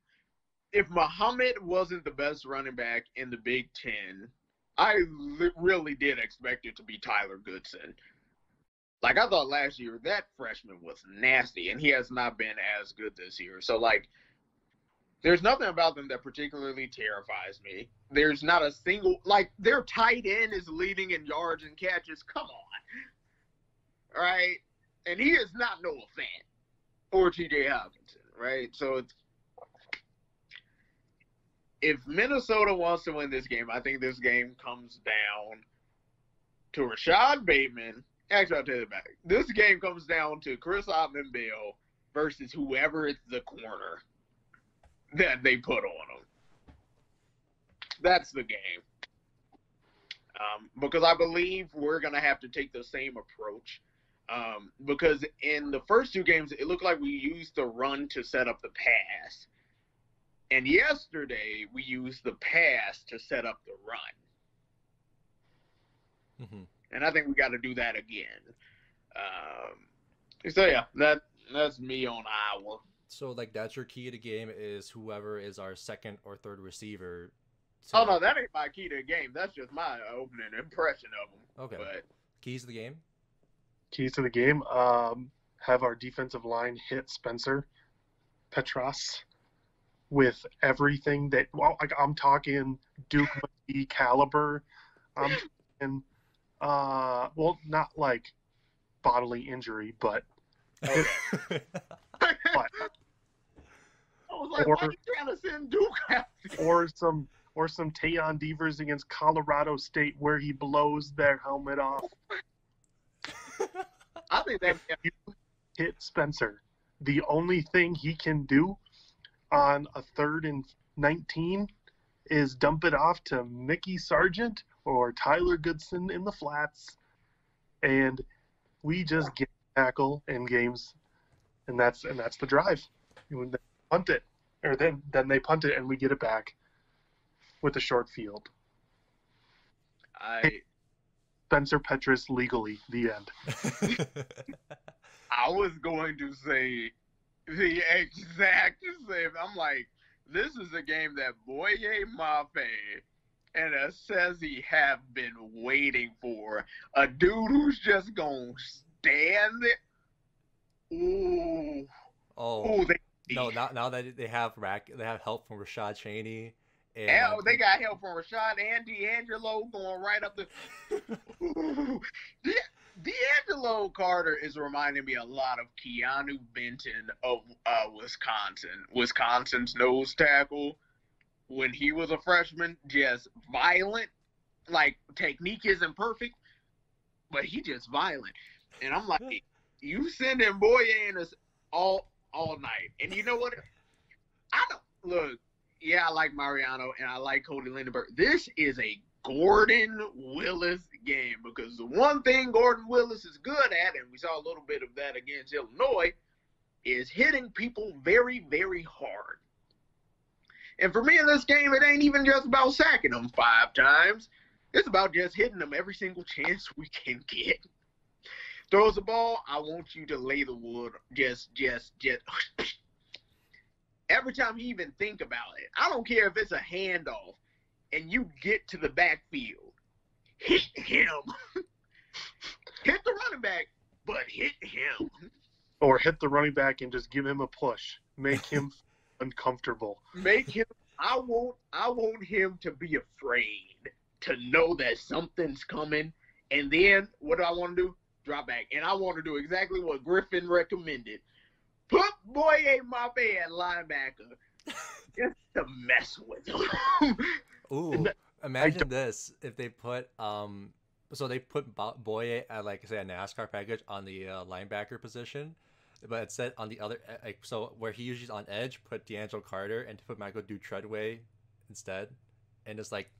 if Muhammad wasn't the best running back in the Big Ten, I really did expect it to be Tyler Goodson. Like, I thought last year that freshman was nasty, and he has not been as good this year. So, like, there's nothing about them that particularly terrifies me. There's not a single, like, their tight end is leading in yards and catches. Come on. Right? And he is not Noah Fant or T.J. Hawkinson, right? So, it's, if Minnesota wants to win this game, I think this game comes down to Rashad Bateman. Actually, I'll tell you about it. This game comes down to Chris Ottman-Bell versus whoever is the corner that they put on them. That's the game. Because I believe we're going to have to take the same approach. Because in the first 2 games, it looked like we used the run to set up the pass. And yesterday, we used the pass to set up the run. Mm-hmm. And I think we got to do that again. So, yeah, that's me on Iowa. So, like, that's your key to the game is whoever is our second or third receiver. Oh, no, that ain't my key to the game. That's just my opening impression of them. Okay. But keys to the game? Keys to the game, have our defensive line hit Spencer Petras with everything that, well, like, I'm talking Duke McGee caliber. I'm talking, well, not like bodily injury, but. Okay. I was like, why are you trying to send Duke out? Or some Tayon Devers against Colorado State where he blows their helmet off. I think that you hit Spencer. The only thing he can do on a 3rd and 19 is dump it off to Mickey Sargent or Tyler Goodson in the flats, and we just get tackle in games, and that's the drive. When they punt it, or then they punt it and we get it back with a short field. Spencer Petras legally, the end. I was going to say the exact same. I'm like, this is a game that Boye Mafe and Assezi have been waiting for. A dude who's just going to stand it. Ooh. Oh. Now that they have help from Rashad Cheney. And they got help from Rashad and D'Angelo going right up the. D'Angelo Carter is reminding me a lot of Keanu Benton of Wisconsin. Wisconsin's nose tackle when he was a freshman, just violent. Like, technique isn't perfect, but he just violent. And I'm like, you sending Boye in us all night. And you know what? Look, yeah, I like Mariano and I like Cody Lindenberg. This is a Gordon Willis game because the one thing Gordon Willis is good at, and we saw a little bit of that against Illinois, is hitting people very, very hard. And for me in this game, it ain't even just about sacking them 5 times. It's about just hitting them every single chance we can get. Throws the ball, I want you to lay the wood. Just. Every time you even think about it, I don't care if it's a handoff and you get to the backfield. Hit him. Hit the running back, but hit him. Or hit the running back and just give him a push. Make him uncomfortable. Make him. I want him to be afraid, to know that something's coming. And then what do I want to do? Drop back. And I want to do exactly what Griffin recommended. Put Boye Mafe at linebacker just to mess with him. Ooh, imagine this if they put so they put Boye at, like, say, a NASCAR package on the linebacker position, but it said on the other, like, so where he usually is on edge, put D'Angelo Carter and to put Michael Treadway instead, and just like,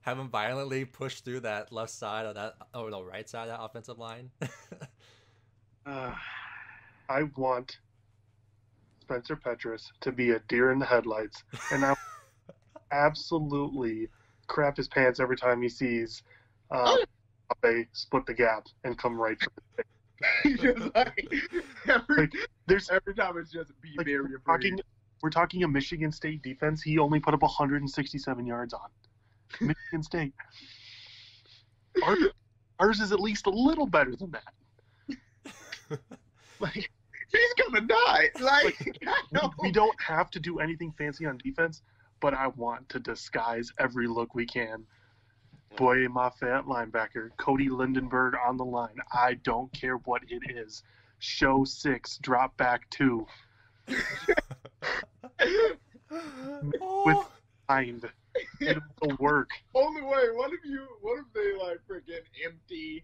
have him violently push through that left side of that, or the right side of that offensive line. I want Spencer Petras to be a deer in the headlights, and I absolutely crap his pants every time he sees they split the gap and come right for the Just like, every time it's just be like, very afraid. We're talking a Michigan State defense. He only put up 167 yards on Michigan State. Ours is at least a little better than that. Like, he's gonna die. Like we don't have to do anything fancy on defense, but I want to disguise every look we can. Boye Mafe at linebacker, Cody Lindenberg on the line. I don't care what it is. Show 6, drop back 2. With mind. It will work. Only way. What if they like freaking empty?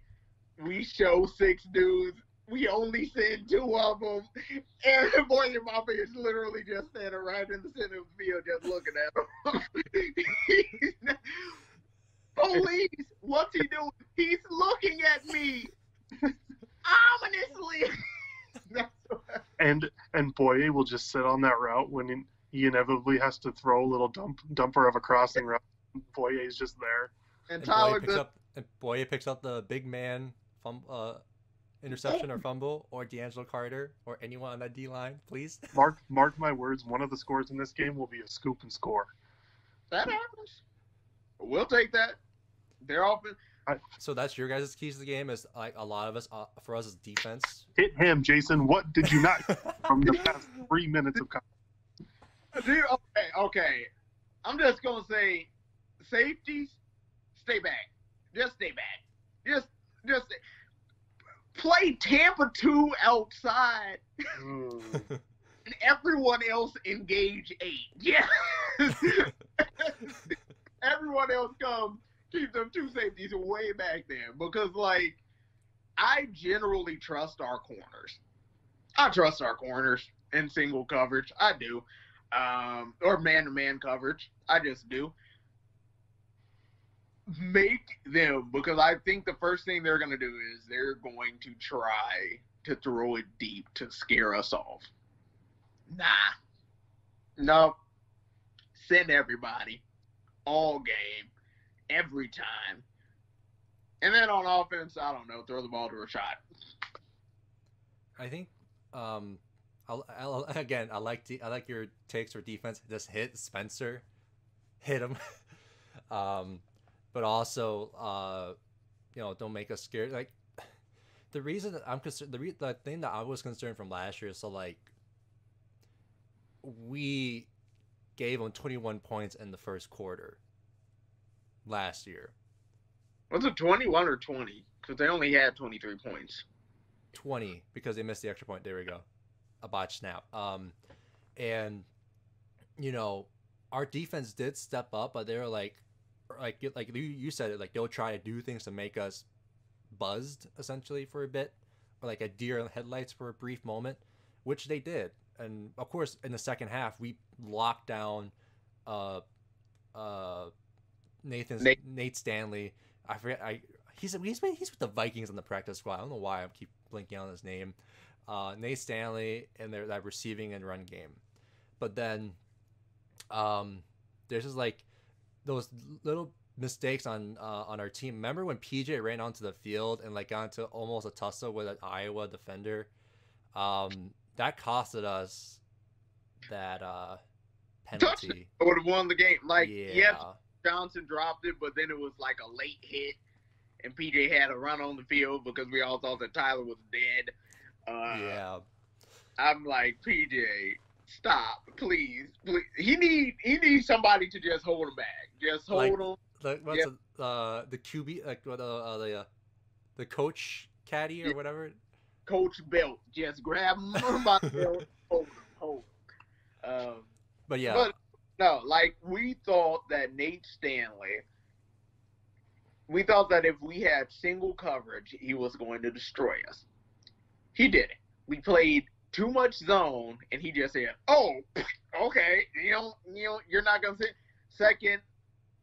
We show 6 dudes. We only send 2 of them, and Boye Mafe is literally just standing right in the center of the field, just looking at them. Police, what's he doing? He's looking at me ominously. And Boye will just sit on that route when he inevitably has to throw a little dumper of a crossing route. Boye is just there. And Tyler Boye picks up the big man interception or fumble, or D'Angelo Carter, or anyone on that D line, please. Mark my words. One of the scores in this game will be a scoop and score. That happens. We'll take that. They're often. So that's your guys' keys to the game. Is like a lot of us, for us, is defense. Hit him, Jason. What did you not from the past 3 minutes of content? Dude, okay. I'm just gonna say, safeties, stay back. Just stay back. Just play Tampa 2 outside. And everyone else engage 8. Yeah. Everyone else come keep them 2 safeties way back there, because like I generally trust our corners. I trust our corners in single coverage. I do. Or man-to-man coverage. I just do. Make them, because I think the first thing they're going to do is they're going to try to throw it deep to scare us off. Nah. Nope. Send everybody. All game. Every time. And then on offense, I don't know, throw the ball to a shot. I think, I like your takes for defense. Just hit Spencer. Hit him. But also, don't make us scared. Like, the reason that I'm concerned, the thing that I was concerned from last year is, so like, we gave them 21 points in the first quarter last year. Was it 21 or 20? Because they only had 23 points. 20, because they missed the extra point. There we go. A botch snap. And, our defense did step up, but they were like you said it, like they'll try to do things to make us buzzed essentially for a bit, or like a deer in the headlights for a brief moment, which they did. And of course, in the second half, we locked down Nate Stanley. I forget. He's with the Vikings on the practice squad. I don't know why I keep blinking on his name. Nate Stanley and that receiving and run game. But then there's just like those little mistakes on our team. Remember when PJ ran onto the field and like got into almost a tussle with an Iowa defender? That costed us that penalty. Would have won the game. Like, Yeah. yes, Johnson dropped it, but then it was like a late hit, and PJ had a run on the field because we all thought that Tyler was dead. Yeah. I'm like, PJ, stop, please. He needs somebody to just hold him back. Just hold him. Like what's the QB, like what the coach caddy or whatever. Coach belt, just grab him by the belt, hold him. But yeah. But no, like we thought that Nate Stanley. We thought that if we had single coverage, he was going to destroy us. He didn't. We played too much zone, and he just said, "Oh, okay, you're not gonna say."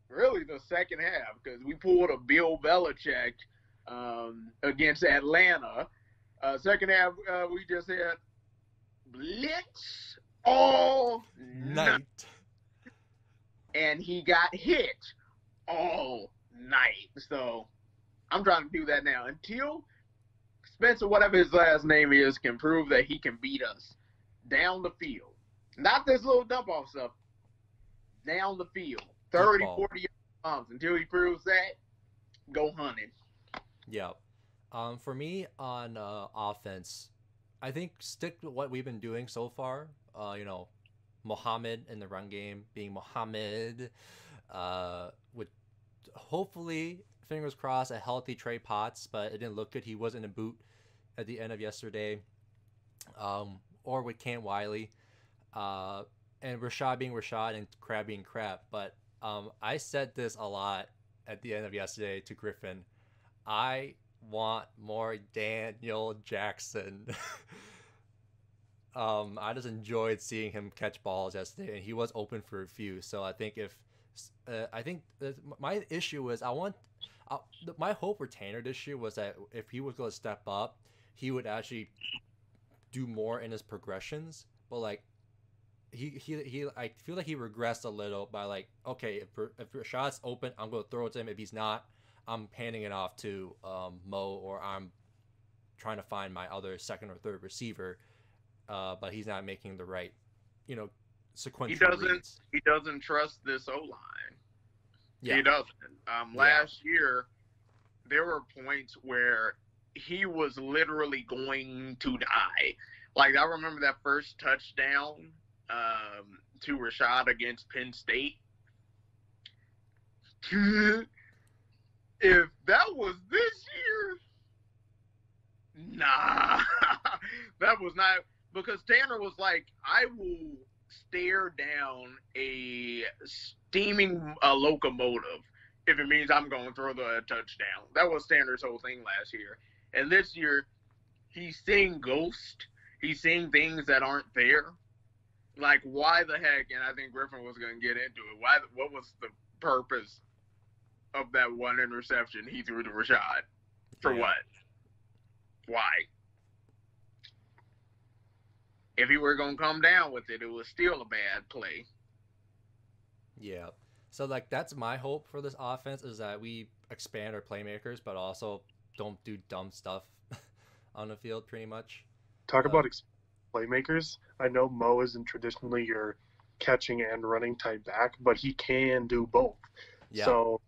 Really the second half, because we pulled a Bill Belichick against Atlanta. Second half, we just had blitz all night, and he got hit all night. So I'm trying to do that now until Spencer, whatever his last name is, can prove that he can beat us down the field. Not this little dump off stuff. Down the field. 30, 40 yards. Until he proves that, go hunting. Yeah. For me on offense, I think stick to what we've been doing so far. Mohammed in the run game being Mohammed, with hopefully, fingers crossed, a healthy Trey Potts, but it didn't look good. He was in a boot at the end of yesterday. Or with Cam Wiley, and Rashad being Rashad and Crab being Crab. But I said this a lot at the end of yesterday to Griffin. I want more Daniel Jackson. I just enjoyed seeing him catch balls yesterday, and he was open for a few. So I think my issue is my hope for Tanner this year was that if he was going to step up, he would actually do more in his progressions. But like he I feel like he regressed a little by like, okay, if Rashad's open, I'm going to throw it to him. If he's not, I'm handing it off to Mo, or I'm trying to find my other second or third receiver. But he's not making the right, sequential reads. He doesn't trust this O-line. Yeah. He doesn't. Last year, there were points where he was literally going to die. Like, I remember that first touchdown to Rashad against Penn State. If that was this year, nah. That was not... Because Tanner was like, I will stare down a steaming locomotive if it means I'm going to throw the touchdown. That was Tanner's whole thing last year. And this year, he's seeing ghosts. He's seeing things that aren't there. Like, why the heck, and I think Griffin was going to get into it, what was the purpose of that one interception he threw to Rashad? For what? Why? If he were going to come down with it, it was still a bad play. Yeah. So, like, that's my hope for this offense, is that we expand our playmakers, but also don't do dumb stuff on the field, pretty much. Talk about playmakers. I know Mo isn't traditionally your catching and running type back, but he can do both. Yeah. So,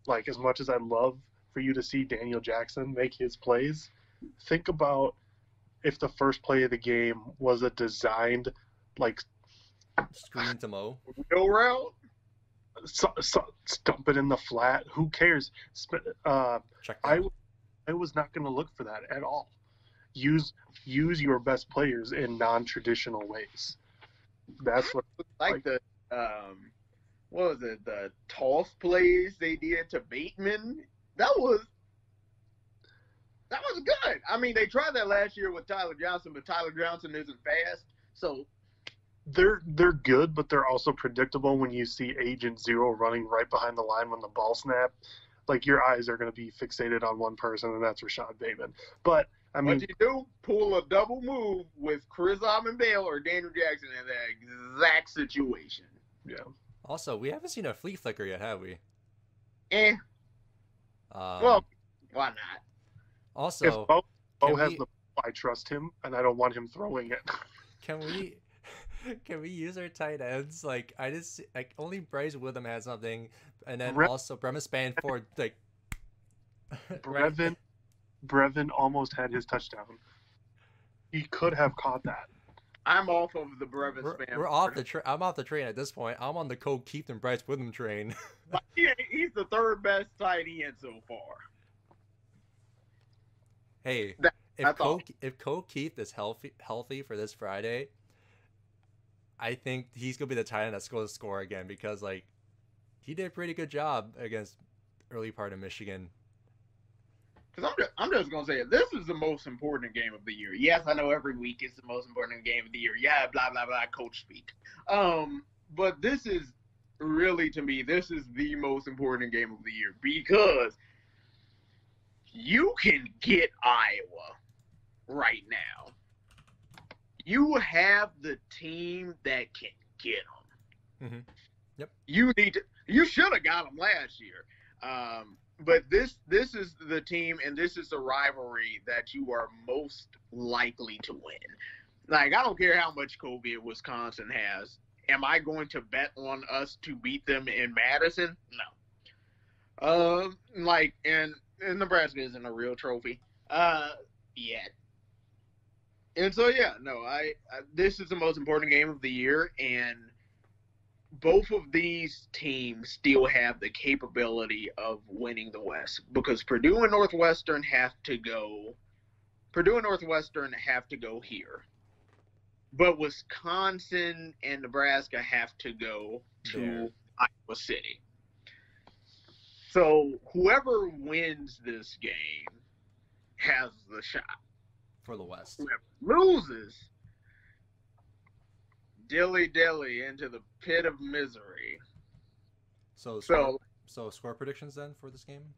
like, as much as I'd love for you to see Daniel Jackson make his plays, think about if the first play of the game was a designed, like, screen to Mo, go route, stump it in the flat. Who cares? I was not going to look for that at all. Use your best players in non-traditional ways. That's what the what was it? The toss plays they did to Bateman. That was good. I mean, they tried that last year with Tyler Johnson, but Tyler Johnson isn't fast. So they're good, but they're also predictable when you see Agent Zero running right behind the line when the ball snapped. Like, your eyes are going to be fixated on one person, and that's Rashad Bateman. But I What mean, you do? Pull a double move with Chris Bale or Daniel Jackson in that exact situation. yeah. Also, we haven't seen a flea flicker yet, have we? Well, why not? If Also, Bo has the ball, I trust him, and I don't want him throwing it. can we use our tight ends? Like, I just only Bryce Witham had something, and then also Bremen Spanford, like Brevin almost had his touchdown. He could have caught that. I'm off of the Brevin Spanford. We're off the I'm off the train at this point. I'm on the Cole Keith and Bryce Witham train. He's the third best tight end so far. Hey, if Cole Keith is healthy for this Friday, I think he's gonna be the tight end that's going to score again, because like he did a pretty good job against early part of Michigan. Because I'm just gonna say it. This is the most important game of the year. Yes, I know every week is the most important game of the year. Yeah, blah blah blah. Coach speak. But this is really, to me, this is the most important game of the year, because you can get Iowa right now. You have the team that can get them. Mm-hmm. Yep. You should have got them last year. But this is the team, and this is the rivalry that you are most likely to win. Like, I don't care how much COVID Wisconsin has. Am I going to bet on us to beat them in Madison? No. And Nebraska isn't a real trophy yet. And so, yeah, no, this is the most important game of the year, and both of these teams still have the capability of winning the West, because Purdue and Northwestern have to go here. But Wisconsin and Nebraska have to go to Iowa City. So whoever wins this game has the shot. For the West. Whoever loses, dilly into the pit of misery. So score predictions then for this game?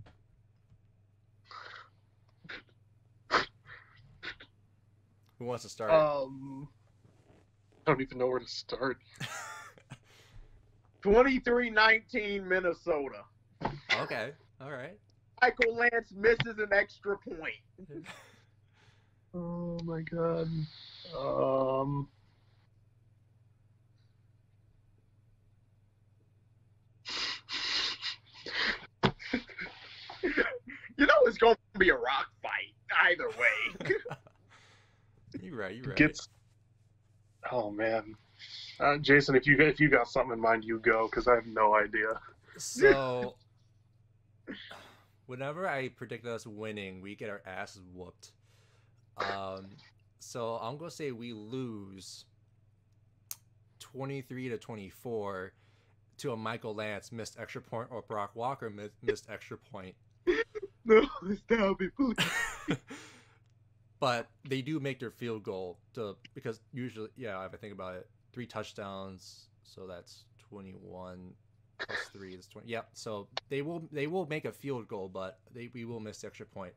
Who wants to start? I don't even know where to start. 23-19 Minnesota. Okay, all right. Michael Lance misses an extra point. Oh my god. You know it's going to be a rock fight either way. You're right. Oh man, Jason, if you got something in mind, you go, because I have no idea. So, whenever I predict us winning, we get our asses whooped. So I'm gonna say we lose 23-24 to a Michael Lance missed extra point, or Brock Walker missed extra point. No, stop it, please. But they do make their field goal because usually, yeah, if I think about it, 3 touchdowns, so that's 21 plus 3 is 20. Yeah, so they will make a field goal, but we will miss the extra point.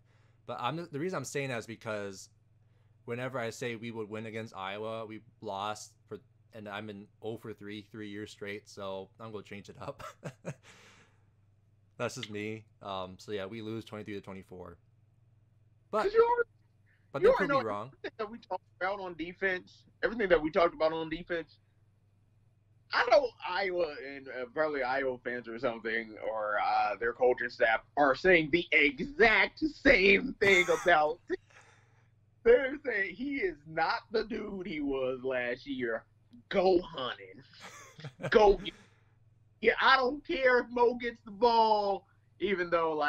But the reason I'm saying that is because whenever I say we would win against Iowa, we lost and I'm in 0-3 years straight, so I'm gonna change it up. That's just me. So yeah, we lose 23-24. But that could be wrong. Everything that we talked about on defense, I know Iowa and probably Iowa fans or something, or their coaching staff are saying the exact same thing about. They're saying he is not the dude he was last year. Go hunting. Go. Yeah, I don't care if Mo gets the ball, even though,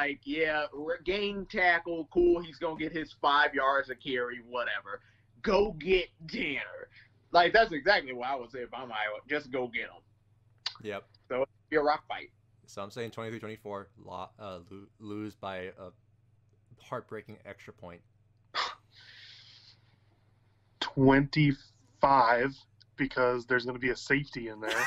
game tackle, cool, he's going to get his 5 yards a carry, whatever. Go get dinner. That's exactly what I would say if I'm Iowa. Just go get them. Yep. So it'll be a rock fight. So I'm saying 23-24, lose by a heartbreaking extra point. 25, because there's going to be a safety in there.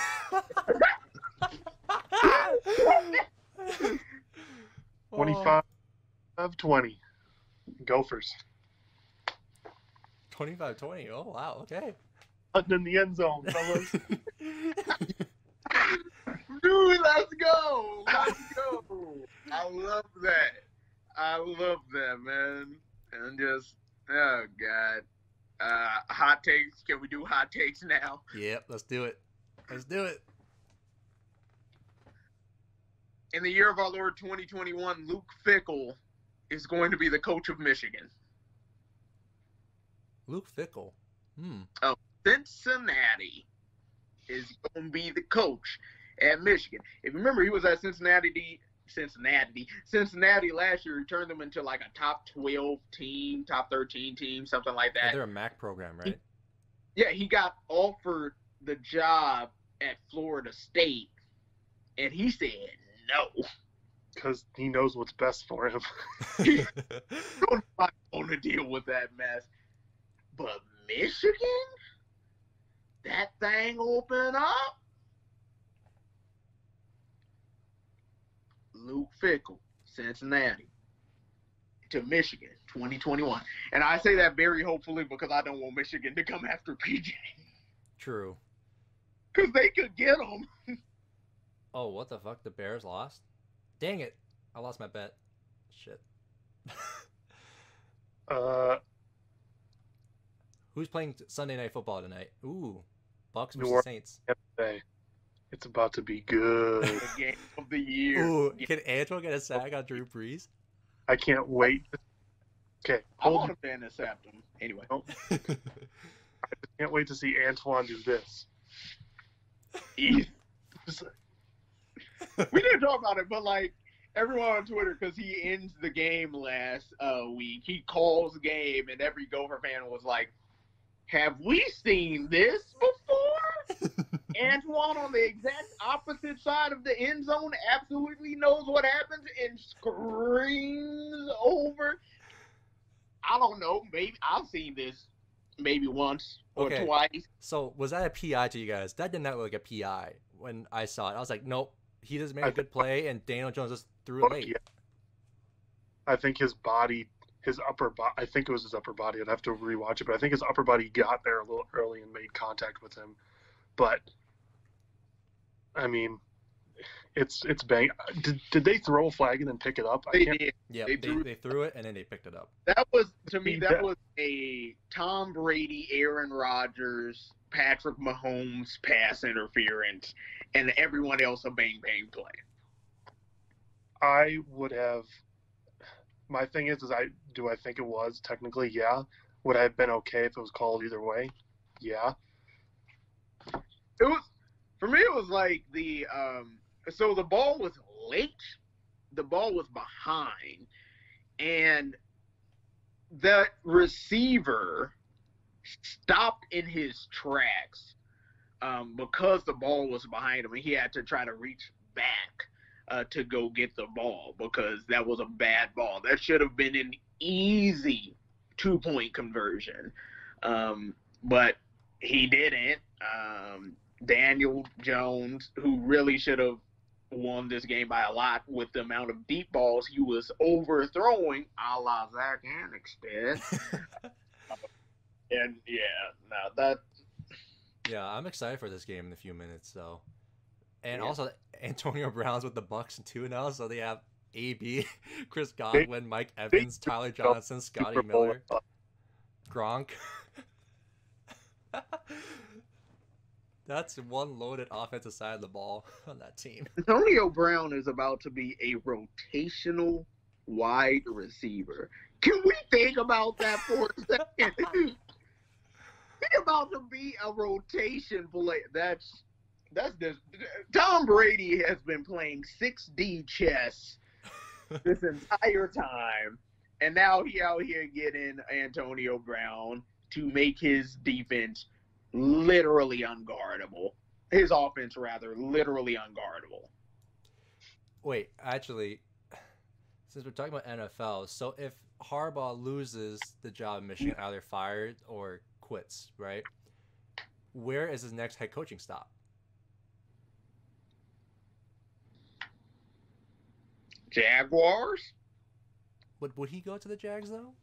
25-20. Gophers. 25-20. Oh, wow. Okay. Hunting in the end zone, fellas. Dude, let's go. Let's go. I love that. I love that, man. And just, oh, God. Hot takes. Can we do hot takes now? Yep, let's do it. Let's do it. In the year of our Lord 2021, Luke Fickell is going to be the coach of Michigan. Luke Fickell. Cincinnati is going to be the coach at Michigan. If you remember, he was at Cincinnati last year. He turned them into like a top 12 team, top 13 team, something like that. They're a MAC program, right? He got offered the job at Florida State, and he said no. Because he knows what's best for him. He's not going to deal with that mess. But Michigan? That thing open up? Luke Fickell, Cincinnati, to Michigan, 2021. And I say that very hopefully because I don't want Michigan to come after PJ. True. Because they could get him. Oh, what the fuck? The Bears lost? Dang it. I lost my bet. Shit. Who's playing Sunday Night Football tonight? Ooh. Bucks versus Saints. It's about to be good. The game of the year. Ooh, can Antoine get a sack on Drew Brees? I can't wait. Okay, I want him to intercept him. Anyway. I just can't wait to see Antoine do this. We didn't talk about it, but like everyone on Twitter, because he ends the game last week, he calls game, and every Gopher fan was like, "Have we seen this before?" Antoine on the exact opposite side of the end zone absolutely knows what happens and screams over. I don't know. Maybe I've seen this maybe once or twice. So was that a PI to you guys? That did not look like a PI when I saw it. I was like, nope. He just made a good play, and Daniel Jones just threw it late. Yeah. I think his body, I think it was his upper body. I'd have to rewatch it, but I think his upper body got there a little early and made contact with him. But I mean, it's bang. Did they throw a flag and then pick it up? They did. Yeah, they threw it and then they picked it up. That was, to me, that was a Tom Brady, Aaron Rodgers, Patrick Mahomes pass interference, and everyone else a bang play. I would have. My thing is do I think it was technically? Yeah. Would I have been okay if it was called either way? Yeah. It was, for me, it was like so the ball was late, the ball was behind, and the receiver stopped in his tracks because the ball was behind him, and he had to try to reach back to go get the ball because that was a bad ball. That should have been an easy 2-point conversion, but he didn't. Daniel Jones, who really should have won this game by a lot with the amount of deep balls he was overthrowing, a la Zach Anixted. And Yeah, I'm excited for this game in a few minutes, though. And also, Antonio Brown's with the Bucks too now, so they have AB, Chris Godwin, Mike Evans, Tyler Johnson, Scotty Miller, Gronk. That's one loaded offensive side of the ball on that team. Antonio Brown is about to be a rotational wide receiver. Can we think about that for a second? He's about to be a rotation player. That's this. Tom Brady has been playing 6D chess this entire time, and now he out here getting Antonio Brown to make his defense literally unguardable. His offense, rather, literally unguardable. Wait, actually, since we're talking about NFL, so if Harbaugh loses the job in Michigan, either fired or quits, right? Where is his next head coaching stop? Jaguars? Would he go to the Jags, though?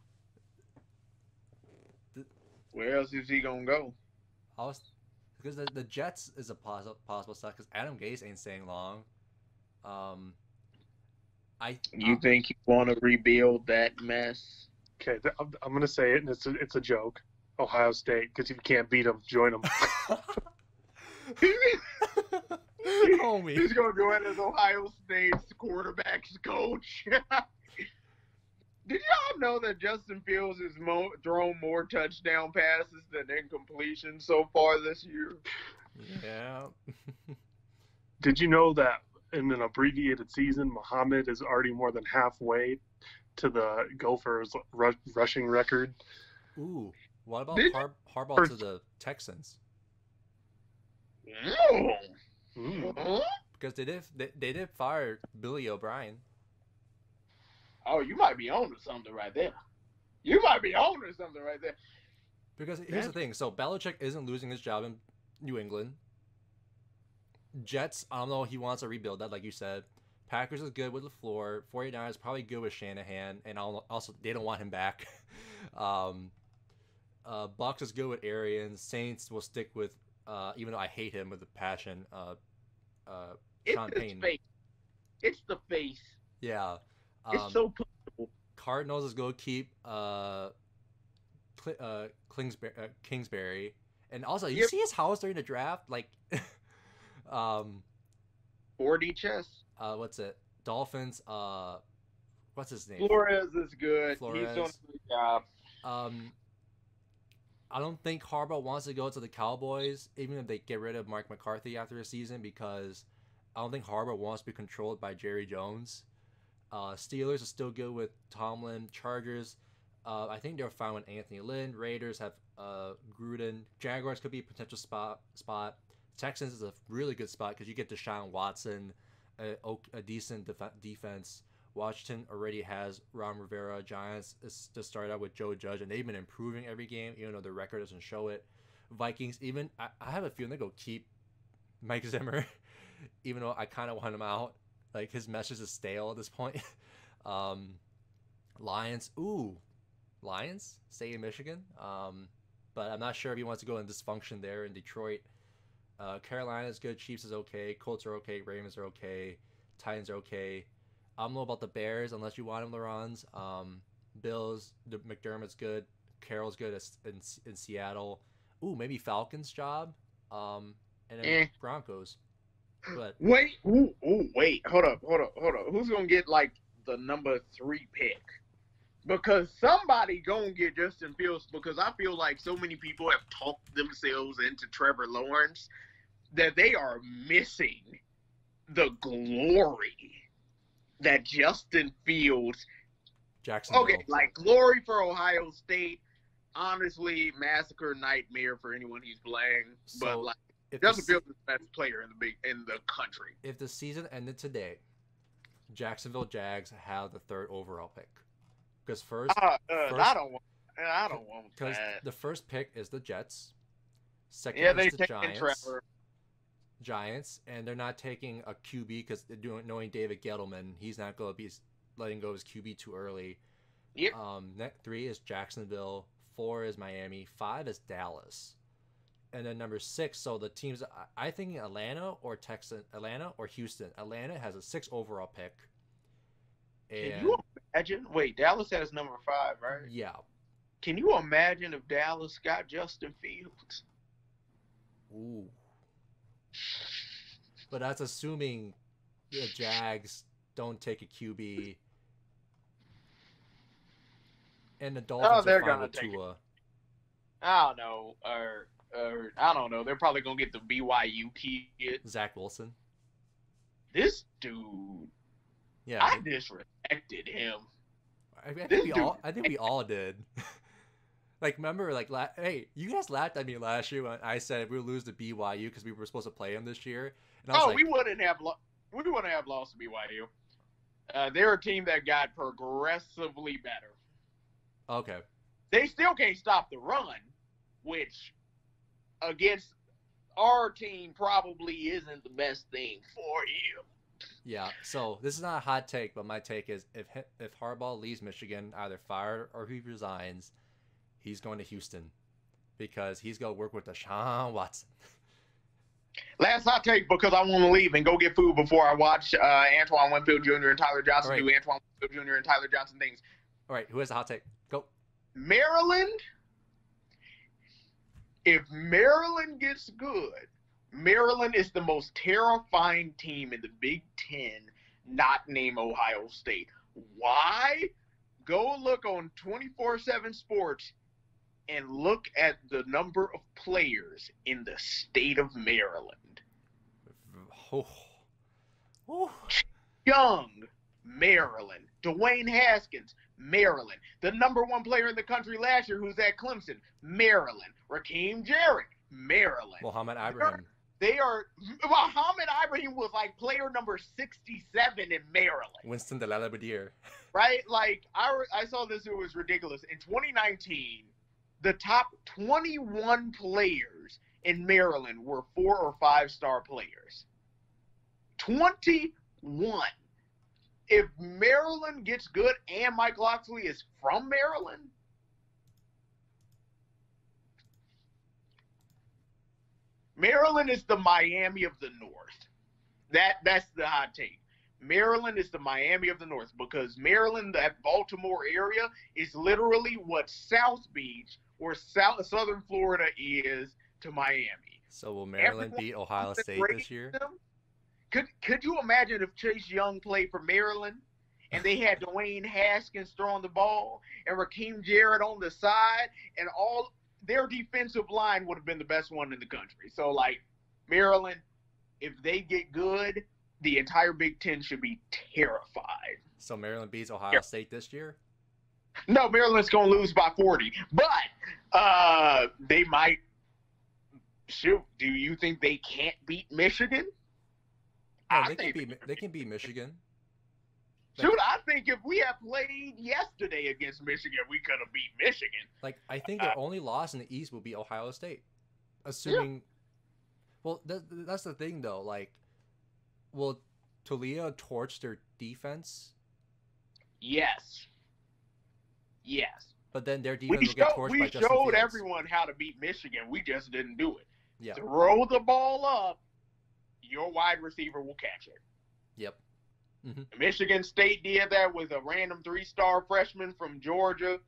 Where else is he gonna go? I was because the Jets is a possible stuff because Adam Gase ain't staying long. Um, You think you want to rebuild that mess? Okay, I'm gonna say it, and it's a joke. Ohio State, because if you can't beat them, join them. Homie. He's gonna go in as Ohio State's quarterback's coach. Did y'all know that Justin Fields has thrown more touchdown passes than incompletions so far this year? Yeah. Did you know that in an abbreviated season, Muhammad is already more than halfway to the Gophers rushing record? Ooh, what about Harbaugh First- to the Texans? Because they did fire Billy O'Brien. Oh, you might be on to something right there. Because here's the thing. So Belichick isn't losing his job in New England. Jets, I don't know. He wants to rebuild that, like you said. Packers is good with LaFleur. 49ers probably good with Shanahan. And also, they don't want him back. Bucks is good with Arians. Saints will stick with, even though I hate him with a passion, Sean Payton. It's the face. Yeah. It's so possible. Cardinals is going to keep Kingsbury. And also, you see his house during the draft? Like, 4D chess. What's it? Dolphins, what's his name? Flores is good. Flores. He's doing a good job. I don't think Harbaugh wants to go to the Cowboys, even if they get rid of Mark McCarthy after a season, because I don't think Harbaugh wants to be controlled by Jerry Jones. Steelers are still good with Tomlin. Chargers, I think they're fine with Anthony Lynn. Raiders have Gruden. Jaguars could be a potential spot. Texans is a really good spot because you get Deshaun Watson, a decent defense. Washington already has Ron Rivera. Giants is to start out with Joe Judge, and they've been improving every game, even though their record doesn't show it. Vikings, even I have a feeling they go keep Mike Zimmer, even though I kind of want him out. Like, his message is stale at this point. Lions, stay in Michigan. But I'm not sure if he wants to go in dysfunction there in Detroit. Carolina is good. Chiefs is okay. Colts are okay. Ravens are okay. Titans are okay. I don't know about the Bears unless you want him, Laurens. Bills, McDermott's good. Carroll's good in Seattle. Ooh, maybe Falcons job. And then Broncos. But wait, hold up. Who's gonna get like the number 3 pick? Because somebody gonna get Justin Fields. Because I feel like so many people have talked themselves into Trevor Lawrence that they are missing the glory that Justin Fields. Jacksonville. Okay, like glory for Ohio State. Honestly, massacre nightmare for anyone he's playing. So, but like, Justin Fields is the best player in the country. If the season ended today, Jacksonville Jags have the 3rd overall pick. Because first, I don't want because that. the first pick is the Jets. Second Yeah, they is the taking Trevor. Giants, and they're not taking a QB because they're knowing David Gettleman. He's not going to be letting go of his QB too early. Yep. 3 is Jacksonville. 4 is Miami. 5 is Dallas. And then number 6, so the teams, I think Atlanta or Houston. Atlanta has a 6 overall pick. And can you imagine? Wait, Dallas has number 5, right? Yeah. Can you imagine if Dallas got Justin Fields? Ooh. But that's assuming the Jags don't take a QB. And the Dolphins are fine with Tua. I don't know. Or I don't know. They're probably going to get the BYU kid. Zach Wilson. This dude. Yeah. I disrespected him. I think we all did. Like, remember, like, hey, you guys laughed at me last year when I said we would lose to BYU because we were supposed to play them this year. And I was like, we wouldn't have lost to BYU. They're a team that got progressively better. Okay. They still can't stop the run, which against our team probably isn't the best thing for you. Yeah, so this is not a hot take, but my take is if Harbaugh leaves Michigan, either fired or he resigns, he's going to Houston. because he's going to work with Deshaun Watson. Last hot take, because I want to leave and go get food before I watch Antoine Winfield Jr. and Tyler Johnson do Antoine Winfield Jr. and Tyler Johnson things. All right, who has the hot take? Go. Maryland. If Maryland gets good, Maryland is the most terrifying team in the Big Ten, not named Ohio State. Why? Go look on 24/7 Sports and look at the number of players in the state of Maryland. Oh. Oh. Young, Maryland. Dwayne Haskins, Maryland. The number 1 player in the country last year who's at Clemson, Maryland. Raheem Jarrett, Maryland. Muhammad Ibrahim. Muhammad Ibrahim was like player number 67 in Maryland. Winston the Lalabadier. Right? Like, I saw this, it was ridiculous. In 2019, the top 21 players in Maryland were 4 or 5-star players. 21. If Maryland gets good and Mike Locksley is from Maryland, Maryland is the Miami of the North. That's the hot take. Maryland is the Miami of the North because Maryland, that Baltimore area, is literally what South Beach or Southern Florida is to Miami. So will Maryland beat Ohio State this year? Could you imagine if Chase Young played for Maryland and they had Dwayne Haskins throwing the ball and Raheem Jarrett on the side and all their defensive line would have been the best one in the country. So, like, Maryland, if they get good, the entire Big Ten should be terrified. So Maryland beats Ohio State this year? No, Maryland's going to lose by 40. But they might. Shoot, do you think they can't beat Michigan? No, they can beat Michigan. Shoot, I think if we had played yesterday against Michigan, we could have beat Michigan. Like, I think their only loss in the East will be Ohio State. Assuming... Yeah. Well, that's the thing, though. Like, will Toledo torch their defense? Yes. Yes. But then their defense will get torched by Justin Fields. We showed everyone how to beat Michigan. We just didn't do it. Yeah. Throw the ball up. Your wide receiver will catch it. Yep. Mm-hmm. Michigan State did that with a random 3-star freshman from Georgia.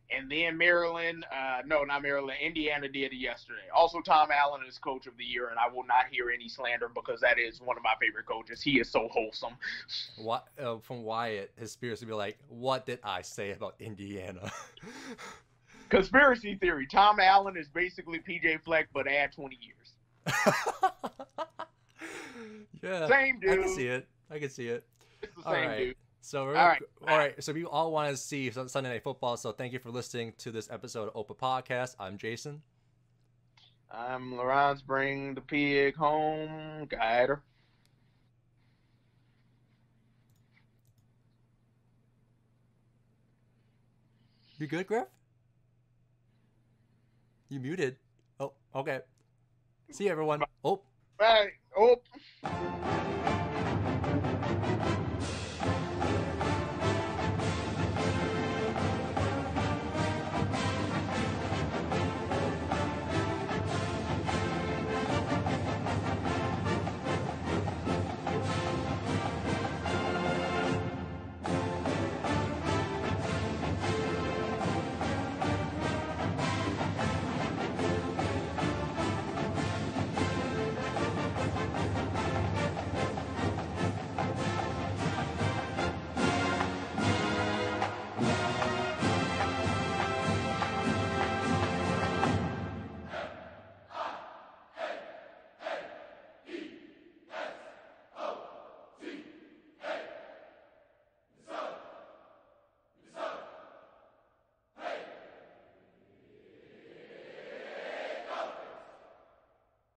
And then Maryland, not Maryland, Indiana did it yesterday. Also, Tom Allen is coach of the year, and I will not hear any slander because that is one of my favorite coaches. He is so wholesome. What from Wyatt, his spirits would be like, what did I say about Indiana? Conspiracy theory. Tom Allen is basically PJ Fleck, but add 20 years. Yeah. Same dude. I can see it. It's the same dude. So all right. So we all want to see Sunday Night Football. So thank you for listening to this episode of Opa Podcast. I'm Jason. I'm Lawrence. Bring the pig home, guider. You good, Griff? You muted. Oh, okay. See you, everyone. Oh. Bye. Oh.